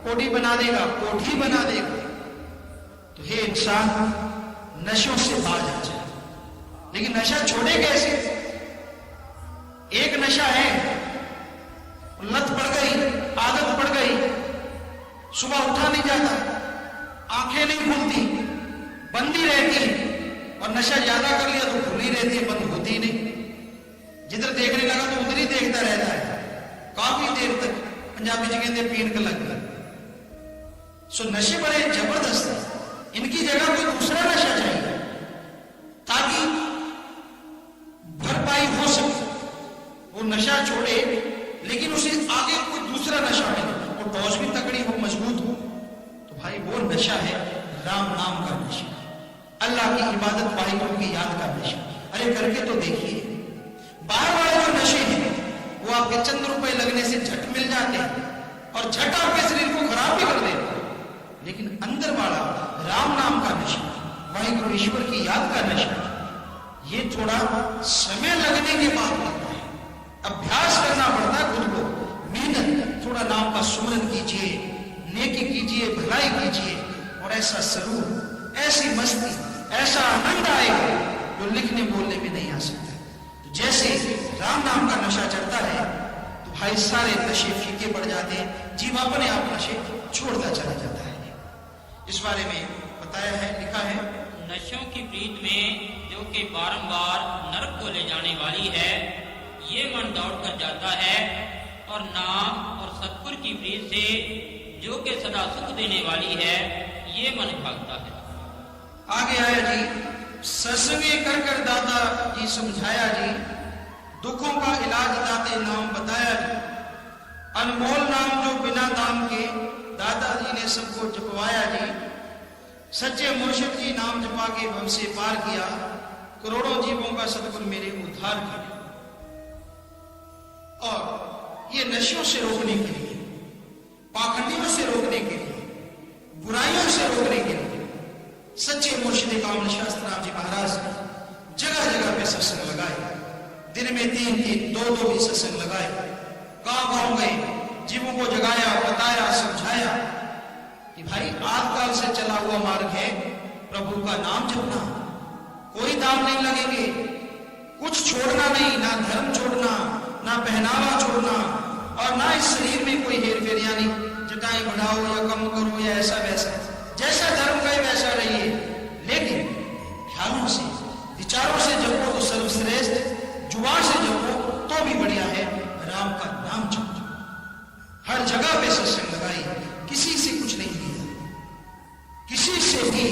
कोठी बना देगा, कोठी बना देगा। तो हे इंसान, नशों से बाज आ जाए, लेकिन नशा छोड़े कैसे? एक नशा है, लत पड़ गई, आदत पड़ गई, सुबह उठा नहीं जाता, आंखें नहीं खुलती, बंदी रहती, और नशा ज्यादा कर लिया तो खुली रहती है, बंद होती नहीं। जिधर देखने लगा तो उधर ही देखता रहता है। काफी देर तक पंजाबी जी कहते पीण का लग गया। सो नशे बड़े जबरदस्त हैं। इनकी जगह कोई दूसरा नशा चाहिए ताकि भरपाई हो सके। वो नशा छोड़े लेकिन उसे आगे कोई दूसरा नशा मिले, वो डोज भी तगड़ी हो, मजबूत हो। तो भाई वो नशा है राम नाम का नशा, अल्लाह की इबादत, वाहिगुरु की याद का नशा। अरे करके तो देखिए, बाहर वाले जो नशे हैं वो आपके चंद रुपए लगने से झट मिल जाते हैं और झट आपके शरीर को खराब भी कर देते हैं। लेकिन अंदर वाला राम नाम का नशा, वाहिगुरु ईश्वर की याद का नशा, ये थोड़ा समय लगने के बाद लगता है, अभ्यास करना पड़ता है खुद को, मेहनत। थोड़ा नाम का सुमरन कीजिए, नेकी कीजिए, भलाई कीजिए और ऐसा सरूर, ऐसी मस्ती, ऐसा आनंद आएगा जो लिखने बोलने में नहीं आ सकता। तो जैसे राम नाम का नशा चढ़ता है तो भाई सारे नशे फीके पड़ जाते हैं, जीव अपने आप नशे छोड़ता चला जाता है। इस बारे में बताया है, लिखा है, नशों की प्रीत में जो कि बारंबार नरक को ले जाने वाली है, ये मन दौड़ कर जाता है, और नाम और सतगुरु की प्रीत से जो कि सदा सुख देने वाली है, ये मन भागता है। आगे आया जी, सत्संगे कर कर दाता जी समझाया जी, दुखों का इलाज दाते नाम बताया जी, अनमोल नाम जो बिना दाम के दादाजी ने सबको जपवाया जी, सच्चे मुर्शिद जी नाम जपा के भव से पार किया, करोड़ों जीवों का सतगुरु मेरे उद्धार किया। और ये नशों से रोकने के लिए, पाखंडियों से रोकने के लिए, बुराइयों से रोकने के लिए सच्चे मुर्शिद कामल शास्त्री राम जी महाराज ने जगह जगह पे सत्संग लगाए। दिन में 3-3, 2-2 भी सत्संग लगाए। गांव गए, जीवों को जगाया, बताया, समझाया कि भाई आदकाल से चला हुआ मार्ग है प्रभु का नाम जपना, कोई दाम नहीं लगेंगे, कुछ छोड़ना नहीं, ना धर्म छोड़ना, ना पहनावा छोड़ना, और ना इस शरीर में कोई हेर फेर, यानी जटाएं बढ़ाओ या कम करो या ऐसा वैसा, जैसा धर्म कहे वैसा रहिए, लेकिन ख्यालों से, विचारों से जपो तो सर्वश्रेष्ठ, जुबान से जपो तो भी बढ़िया है, राम का नाम जपो। हर जगह पे सत्संग लगाई, किसी से कुछ नहीं लिया, किसी से भी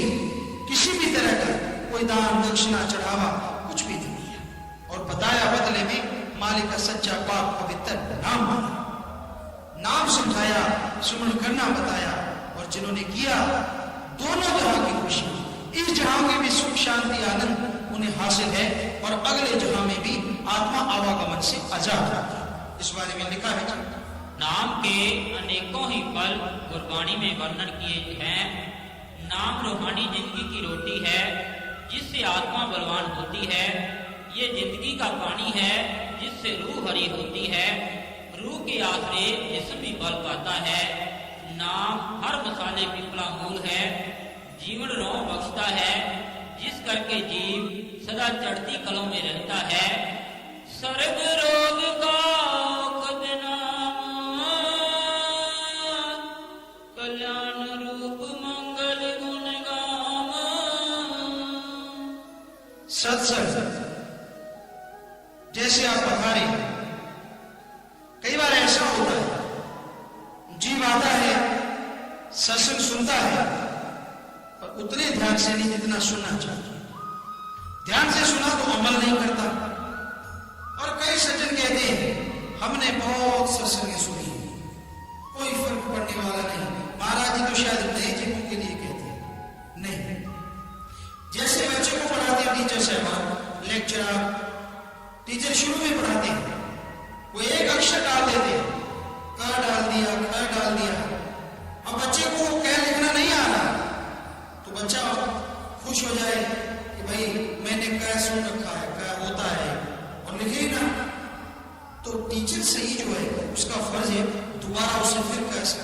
किसी भी तरह का कोई दान दक्षिणा चढ़ावा कुछ भी नहीं लिया, और बताया बदले में मालिक का सच्चा पाक पवित्र नाम माना, नाम समझाया, सुमन करना बताया, और जिन्होंने किया दोनों जहां की खुशी, इस जहां के भी सुख शांति आनंद उन्हें हासिल है, और अगले जहां में भी आत्मा आवागमन से आजाद है। इस बारे में लिखा है, नाम के अनेकों ही फल गुरबाणी में वर्णन किए हैं। नाम रूहानी जिंदगी की रोटी है, जिससे आत्मा बलवान होती है। ये जिंदगी का पानी है, जिससे रूह हरी होती है। रूह के आश्रय जिस्म भी बल पाता है। नाम हर मसाले पिपला मूल है, जीवन रो बख्शता है, जिस करके जीव सदा चढ़ती कलों में रहता है। सर्ग रोग का औखद नाम, कल्याण रूप मंगल गुण गाम। सत्संग जैसे आप बता रहे हैं, कई बार ऐसा होता है, जीव आता है, सत्संग सुनता है, पर उतने ध्यान से नहीं जितना सुनना चाहिए। ध्यान से सुना तो अमल नहीं करता। और कई सज्जन कहते हैं हमने बहुत सत्संग सुनी, कोई फर्क पड़ने वाला नहीं, महाराज जी तो शायद नए जीवों के लिए कहते हैं। नहीं, जैसे बच्चे को पढ़ाते हैं टीचर साहब, लेक्चरर टीचर शुरू में पढ़ाते हैं, वो एक अक्षर डाल देते हैं, क डाल दिया, ख डाल दिया, अब बच्चे को क्या लिखना नहीं आ रहा, तो बच्चा खुश हो जाए कि भाई मैंने क्या सुन रखा है, क्या होता है, और लिखे ना। तो टीचर सही जो है उसका फर्ज है दोबारा उसे फिर कैसे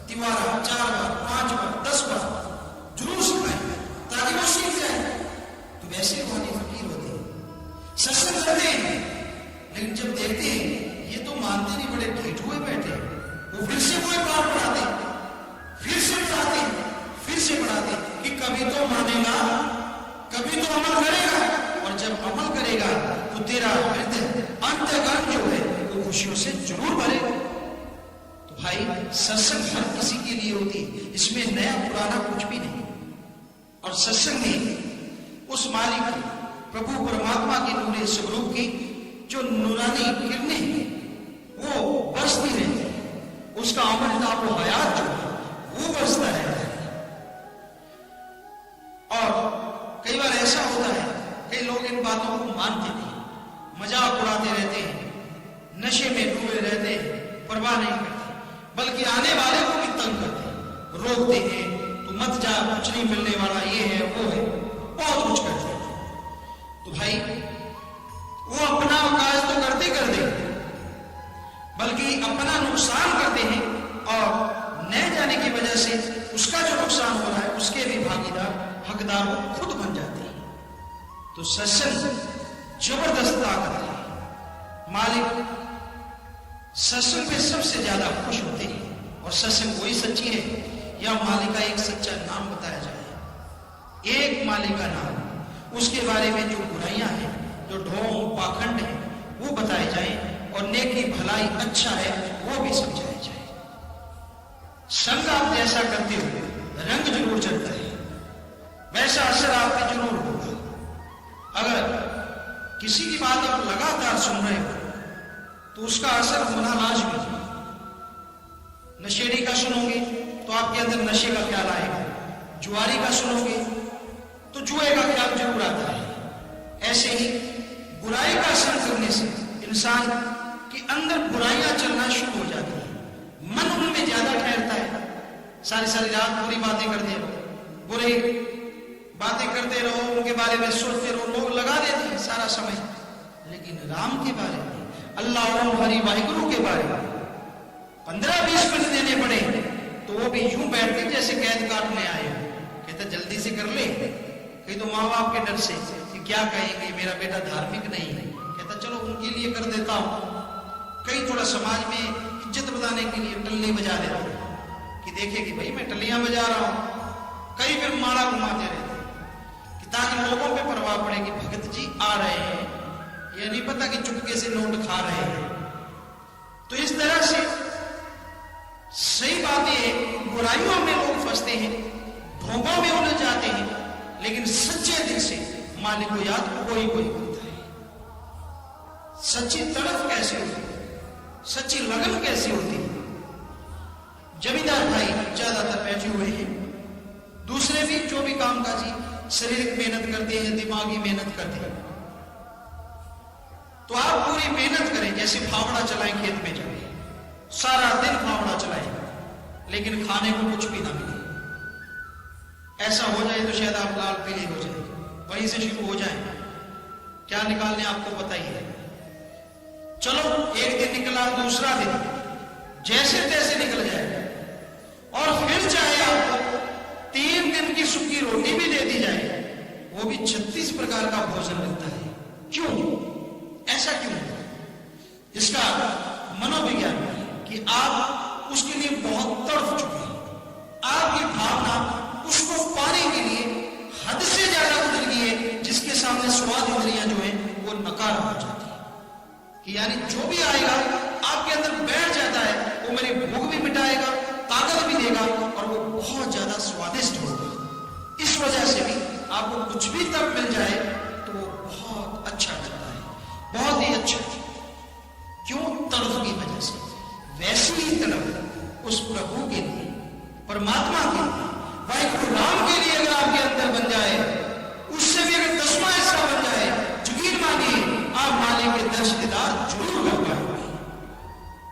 तिवारा 4 बार 5 बार 10 बार जरूर सिखाए, ताकि वो सीख जाए। तो वैसे रूहानी फकीर होते हैं, सत्संग करते हैं, लेकिन जब देखते हैं ये तो मानते नहीं, बड़े ढीठ हुए बैठे, वो फिर से कोई बात पढ़ाते, फिर से पढ़ाते, फिर से पढ़ाते कि कभी तो मानेगा, कभी तो अमल करेगा, और जब अमल करेगा तो तेरा हृदय अंतर्गत जो है वो खुशियों से जरूर भरेगा। सत्संग हर किसी के लिए होती है, इसमें नया पुराना कुछ भी नहीं। और सत्संग में उस मालिक की, प्रभु परमात्मा की नूरे स्वरूप की जो नूरानी किरणें वो बरसती रहती है, उसका अमृत वो हयात जो है वो बरसता रहता है। और कई बार ऐसा होता है, कई लोग इन बातों को मानते नहीं, मजाक उड़ाते रहते हैं, नशे में डूबे रहते हैं, परवाह नहीं करते, बल्कि आने वाले को भी तंग करते हैं, रोकते हैं, तो मत जा, कुछ नहीं मिलने वाला, ये है वो है, बहुत कुछ करते हैं। तो भाई वो अपना काज तो करते बल्कि अपना नुकसान करते हैं, और न जाने की वजह से उसका जो नुकसान हो रहा है उसके भी भागीदार, हकदार वो खुद बन जाते हैं। तो सत्संग जबरदस्त ताकत है। मालिक सत्संग में सबसे ज्यादा खुश होते हैं, और सत्संग वही सच्ची है या मालिक का एक सच्चा नाम बताया जाए, एक मालिक का नाम, उसके बारे में जो बुराइयां हैं, जो ढोंग पाखंड है वो बताए जाए, और नेकी भलाई अच्छा है वो भी समझाया जाए। संग आप जैसा करते हो रंग जरूर चढ़ता है, वैसा असर आप पे जरूर होगा। अगर किसी की बात आप लगातार सुन रहे हो तो उसका असर होना लाजमी है। नशेड़ी का सुनोगे तो आपके अंदर नशे का ख्याल आएगा, जुआरी का सुनोगे तो जुए का ख्याल जरूर आता है। ऐसे ही बुराई का संग करने से इंसान के अंदर बुराइयां चलना शुरू हो जाती है, मन उनमें ज्यादा ठहरता है। सारी सारी रात बुरी बातें करते रहो, बुरी बातें करते रहो, उनके बारे में सोचते रहो, लोग लगा देते हैं सारा समय। लेकिन राम के बारे में, अल्लाह ओम हरि वाहिगुरु के बारे में 15-20 मिनट देने पड़े तो वो भी यूं बैठते जैसे कैद काटने आए हो। कहता जल्दी से कर ले, कहीं तो माँ बाप के डर से कि क्या कहेंगे, मेरा बेटा धार्मिक नहीं है। कहता चलो उनके लिए कर देता हूं। कई थोड़ा समाज में इज्जत बताने के लिए टल्ली बजा देता हूं कि देखे कि भाई मैं टल्लियां बजा रहा हूं। कई फिर माला घुमाते रहते कि ताकि लोगों पे प्रभाव पड़े कि भगत जी आ रहे हैं, ये नहीं पता कि चुपके से नोट खा रहे हैं। तो इस तरह से सही बात है, बुराइयों में लोग फंसते हैं, ढोंगों में उलझ जाते हैं, लेकिन सच्चे दिल से मालिक को याद कोई करता है। सच्ची तड़प कैसे होती है, सच्ची लगन कैसी होती है। जमींदार भाई ज्यादातर बैठे हुए हैं, दूसरे भी जो भी कामकाजी शारीरिक मेहनत करते हैं, दिमागी मेहनत करते हैं। तो आप पूरी मेहनत करें, जैसे फावड़ा चलाएं, खेत में जाए सारा दिन फावड़ा चलाएं, लेकिन खाने को कुछ भी ना मिले। ऐसा हो जाए तो शायद आप लाल पीले हो जाए, वहीं से शुरू हो जाए, क्या निकालने आपको पता ही है। चलो एक दिन निकला, दूसरा दिन जैसे तैसे निकल जाए, और फिर चाहे आपको 3 दिन की सूखी रोटी भी दे दी जाए, वो भी 36 प्रकार का भोजन मिलता है। क्यों, ऐसा क्यों? इसका मनोविज्ञान है कि आप उसके लिए बहुत तड़प चुके हैं, आपकी भावना उसको पाने के लिए हद से ज्यादा उतर गई है, जिसके सामने स्वाद इंद्रियां जो है वो नकार हो जाती है कि यानी जो भी आएगा आपके अंदर बैठ जाता है, वो मेरी भूख भी मिटाएगा, ताकत भी देगा, और वो बहुत ज्यादा स्वादिष्ट होगा। इस वजह से भी आपको कुछ भी तब मिल जाए तो वो बहुत अच्छा लगता है, बहुत ही अच्छा। क्यों? तड़प की वजह से। वैसी ही तड़प उस प्रभु के लिए, परमात्मा के लिए, वाहिगुरु राम के लिए अगर आपके अंदर बन जाए, उससे भी अगर 10वां हिस्सा बन जाए, यकीन मानिए आप मालिक के दर्श दीदार जरूर कर पाएंगे।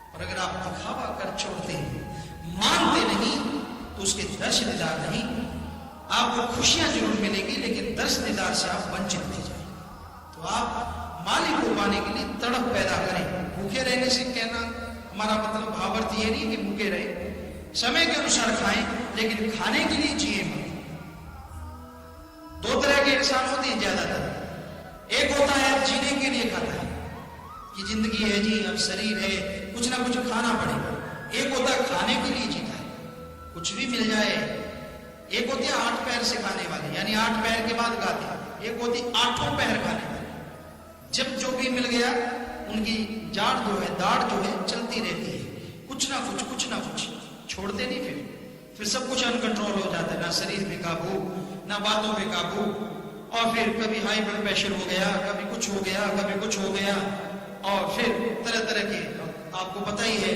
और अगर आप दिखावा कर छोड़ते हैं, मानते नहीं, तो उसके दर्श दीदार नहीं, आपको खुशियां जरूर मिलेगी, लेकिन दर्श दीदार से आप वंचित हो जाए। तो आप मालिक को पाने के लिए तड़प पैदा करें। भूखे रहने से कहना हमारा मतलब भावार्थ ये नहीं कि भूखे रहे, समय के अनुसार खाएं, लेकिन खाने के लिए जिए मत। 2 तरह के इंसान होते हैं ज्यादातर। एक होता है जीने के लिए खाता है कि जिंदगी है जी, अब शरीर है, कुछ ना कुछ खाना पड़ेगा। एक होता है खाने के लिए जीता है, कुछ भी मिल जाए। एक होते हैं 8 पैर से खाने वाले, यानी 8 पैर के बाद खाते। एक होती 8 पैर खाने वाले, जब जो भी मिल गया उनकी जाड़ जो है, दाढ़ जो है चलती रहती है, कुछ ना कुछ छोड़ते नहीं फिर सब कुछ अनकंट्रोल हो जाता है, ना शरीर पे काबू, ना बातों पे काबू, और फिर कभी हाई ब्लड प्रेशर हो गया, कभी कुछ हो गया, कभी कुछ हो गया, और फिर तरह तरह के, आपको पता ही है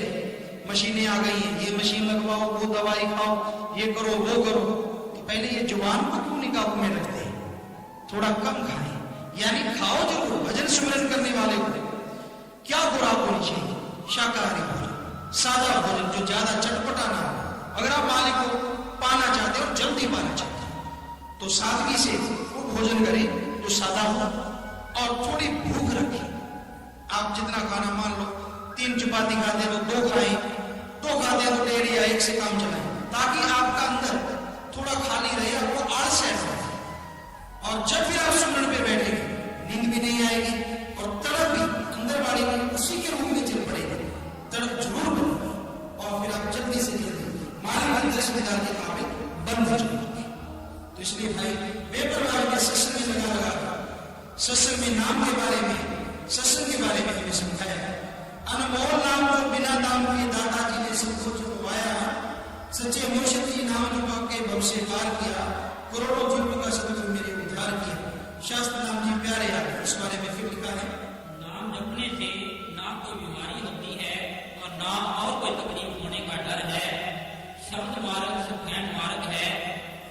मशीनें आ गई हैं, ये मशीन लगवाओ, वो दवाई खाओ, ये करो वो करो। तो पहले ये जुबान को क्यों नहीं काबू में रखते, थोड़ा कम खाएं, यानी खाओ जरूर, भजन सुमिरन करने वाले को क्या खुराक होनी चाहिए, शाकाहारी भोजन, सादा भोजन जो ज्यादा चटपटा ना हो। अगर आप मालिक को पाना चाहते हो, जल्दी पाना चाहते हो, तो सादगी से वो भोजन करें जो सादा हो और थोड़ी भूख रखे। आप जितना खाना, मान लो 3 चपाती खाते हो, 2 खाएं, 2 खाते हैं तो 1.5 या 1 से काम चलाएं, ताकि आपका अंदर थोड़ा खाली रहे, आपको आलस है। और जब फिर आप सुमरण पे बैठेंगे, नींद भी नहीं आएगी और तड़प भी अंदर वाली उसी के रूप में चल पड़ेगी, तड़प जरूर बनेगी, और फिर आप जल्दी से जल्दी मालिक की सुविधा के काबिल बन जाएंगे। तो इसलिए भाई बेपरवाही में सत्संग में लगा, सत्संग में नाम के बारे में, सत्संग के बारे में हमें समझाया। अनमोल नाम को बिना दाम के दादाजी ने सबको चुकवाया, सच्चे मुर्शिद की नाम चुका के भव से पार किया, करोड़ों जीवों का सदगुरु मेरे उद्धार किया। शास्त्र नाम जी प्यारे आ, इस बारे में फिर लिखा है, नाम जपने से ना कोई बीमारी होती है और ना और कोई तकलीफ होने का डर है। शब्द मार्ग सुखैन मार्ग है,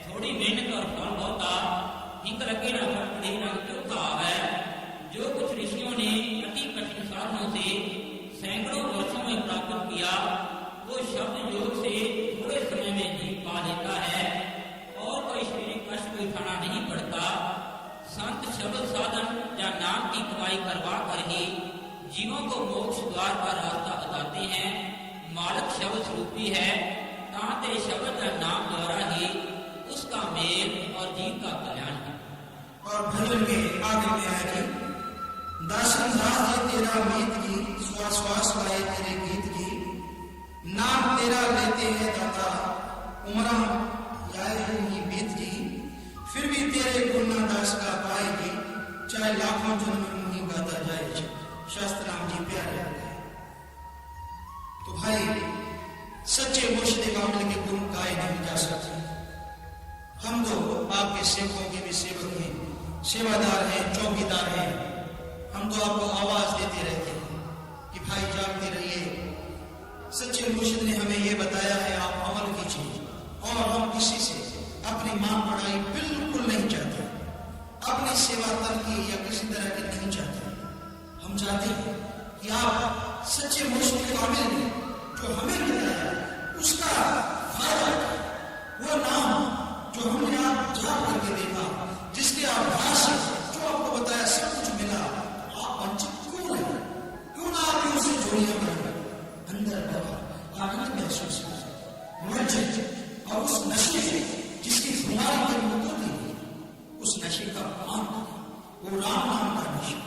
थोड़ी मेहनत और फल होता, हिंग रखे ना फटकड़ी ना चौथा है। जो कुछ ऋषियों ने अति कठिन साधनों से सैकड़ों वर्षों में प्राप्त किया, वो शब्द योग से थोड़े समय में जीत पा लेता है और कोई शारीरिक कष्ट को उठाना नहीं पड़ता। संत शब्द साधन या नाम की कमाई करवा कर ही जीवों को मोक्ष द्वार का रास्ता बताते हैं। मालक शब्द स्वरूपी है, ताते शब्द या नाम द्वारा ही उसका मेल और जीव का कल्याण है। और भजन में आगे में आया कि दासन दास ये तेरा मीत की, श्वास श्वास लाए तेरे गीत की, नाम तेरा लेते हैं दाता, उमरा याए ही बीत की, फिर भी तेरे गुणना दास का पाएगी, चाहे लाखों जन्म ही गाता जाए। शास्त्र नाम जी प्यारे आ गए। तो भाई सच्चे मुर्शिद कामिल के गुण गाए नहीं जा सकते। हम तो आपके सेवकों के भी सेवक हैं, सेवादार हैं, चौकीदार हैं। हम तो आपको आवाज देते रहते हैं कि भाई जागते रहिए। सच्चे मुर्शिद ने हमें यह बताया है, आप अमल कीजिए। और हम किसी से अपनी मांग बढ़ाई बिल्कुल नहीं चाहते, अपनी सेवा तन की या किसी तरह की नहीं चाहते। हम चाहते हैं कि आप सच्चे मुर्शिद कामिल ने जो हमें बताया उसका फायदा, वो नाम जो हमने आप जाप करके देखा, जिसके आभास से जो आपको बताया सब कुछ मिला, आप वंचित क्यों रहे? क्यों ना आप उनसे जोड़िए बने, अंदर बाहर आनंद महसूस करें, वंचित और उस नशे से जिसकी बीमारी की मृत्यु थी, उस नशे का पान, वो राम नाम का नशा,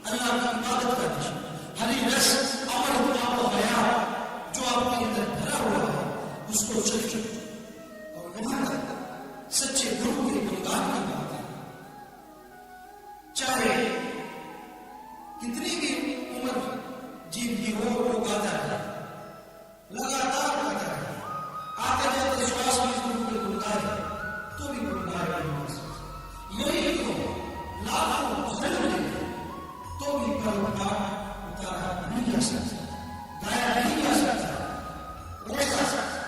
अल्लाह की इबादत का नशा, हरि रस अमर आपको गया जो आपके अंदर भरा हुआ है, उसको चल और वहां तक सच्चे गुरु के गुणगान की बात है। चाहे कितनी भी उम्र जीव की हो, वो गाता है, लगातार गाता है, आते जाते श्वास में गुरु के गुणगान है, तो भी गुणगान यही तो लाखों जन्म तो भी परोपकार उतारा नहीं जा सकता, गाया नहीं जा सकता। ऐसा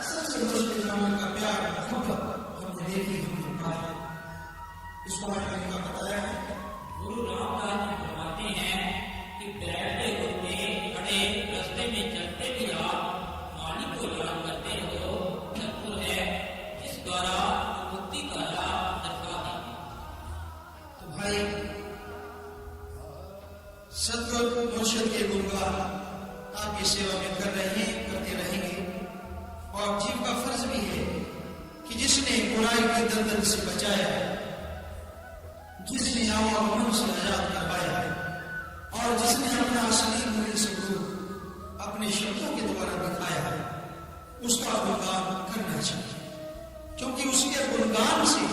सबसे मुश्किल नाम का प्यार हमने देखी, हमने पाया। इसको मैंने का बताया है। गुरु रामदास जी फरमाते हैं कि बैठते उठते खड़े रास्ते में चलते भी आप मालिक को याद करते हो, सतगुरु है जिस द्वारा मुक्ति का राह दर्शा है। तो भाई सतगुरु मुर्शिद के गुणगान आपकी सेवा में कर रहे हैं, करते रहेंगे। और जीव का फर्ज भी है कि जिसने बुराई के दलदल से बचाया, जिसने आवागमन से आजाद करवाया, और जिसने अपना असली मूल्य स्वरूप अपने शब्दों के द्वारा दिखाया, उसका गुणगान करना चाहिए। क्योंकि उसके गुणगान से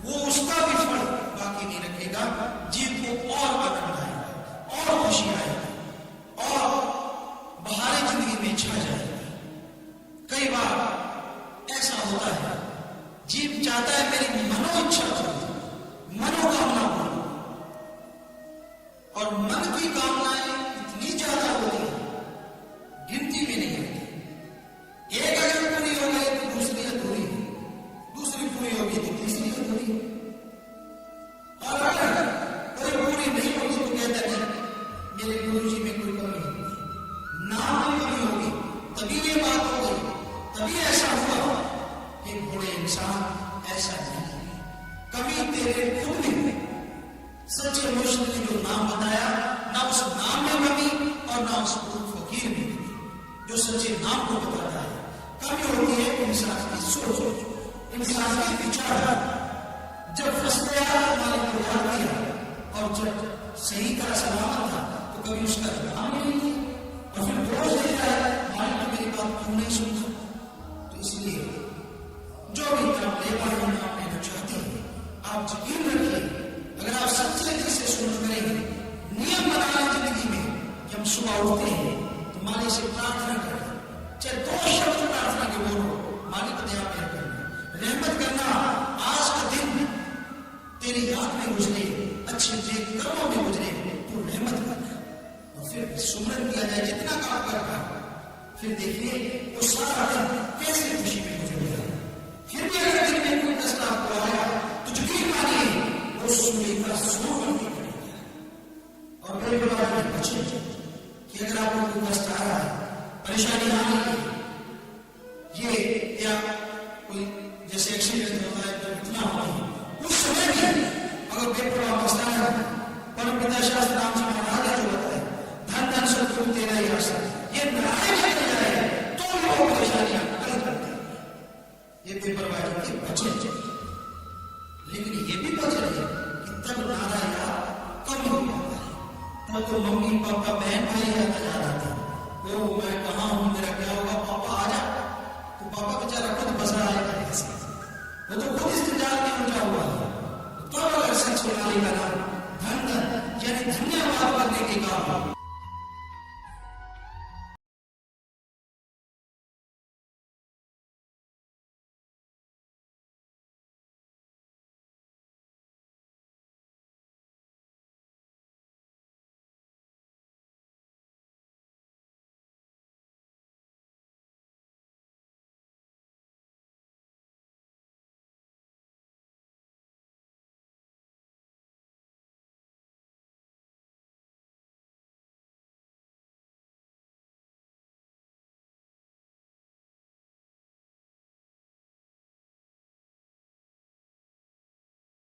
वो उसका भी फल बाकी नहीं रखेगा, जीव को और आनंद आएगा, और खुशी आएगी, और बहारें जिंदगी में छा जाएगी। कई बार मेरे खुद ने सच्चे मुर्शिद ने जो नाम बताया, ना उस नाम में कमी और ना उस फकीर में कमी। जो सच्चे नाम को बताता है, कमी होती है इंसान की सोच, इंसान के विचार। जब फंस गया मालिक को याद किया, और जब सही का सलामत था तो कभी उसका नाम नहीं लिया, और फिर रोज देता है मालिक तो मेरी बात क्यों नहीं सुनता। तो इसलिए जो भी काम ले पाए आप लेना चाहते हैं, आप यकीन रखिए, अगर आप सच्चे दिल से सुन करेंगे, नियम बनाए जिंदगी में कि हम सुबह उठते हैं तो मालिक से प्रार्थना करें, चाहे 2 शब्द प्रार्थना के बोलो, मालिक दया करना, रहमत करना, आज का दिन तेरी याद में गुजरे, अच्छे नेक कर्मों में गुजरे, तो रहमत करना। और फिर सुमरन किया जाए जितना काम कर पाए, फिर देखिए वो सारा दिन कैसे खुशी में गुजरेगा। फिर भी अगर दिन में कोई कष्ट आपको आया तो यकीन मानिए वो सूर्य का सूर बन के पड़ेगा। और मेरे बात में बचे कि अगर आपको कोई कष्ट आ रहा है, परेशानी आ रही है, ये या कोई जैसे एक्सीडेंट होता है, दुर्घटना होती है, उस समय भी अगर बेपरवाह अवस्था है, परम पिता शास्त्र राम जी महाराज जो बताए, धन धन सतगुरु तेरा ही आशा, ये नारायण चले जाए तो वो परेशानियां कल करते हैं। ये बेपरवाही के बचे, लेकिन ये भी बचे कि तब नारायण कम हो जाता है, तब तो मम्मी पापा बहन भाई याद आ रहा था, वो मैं कहाँ हूँ, मेरा क्या होगा, पापा आ जा। तो पापा बेचारा खुद बसा आएगा कैसे, वो तो खुद इंतजार में उठा हुआ है। तो अगर सच मालिक का नाम धन धन यानी धन्यवाद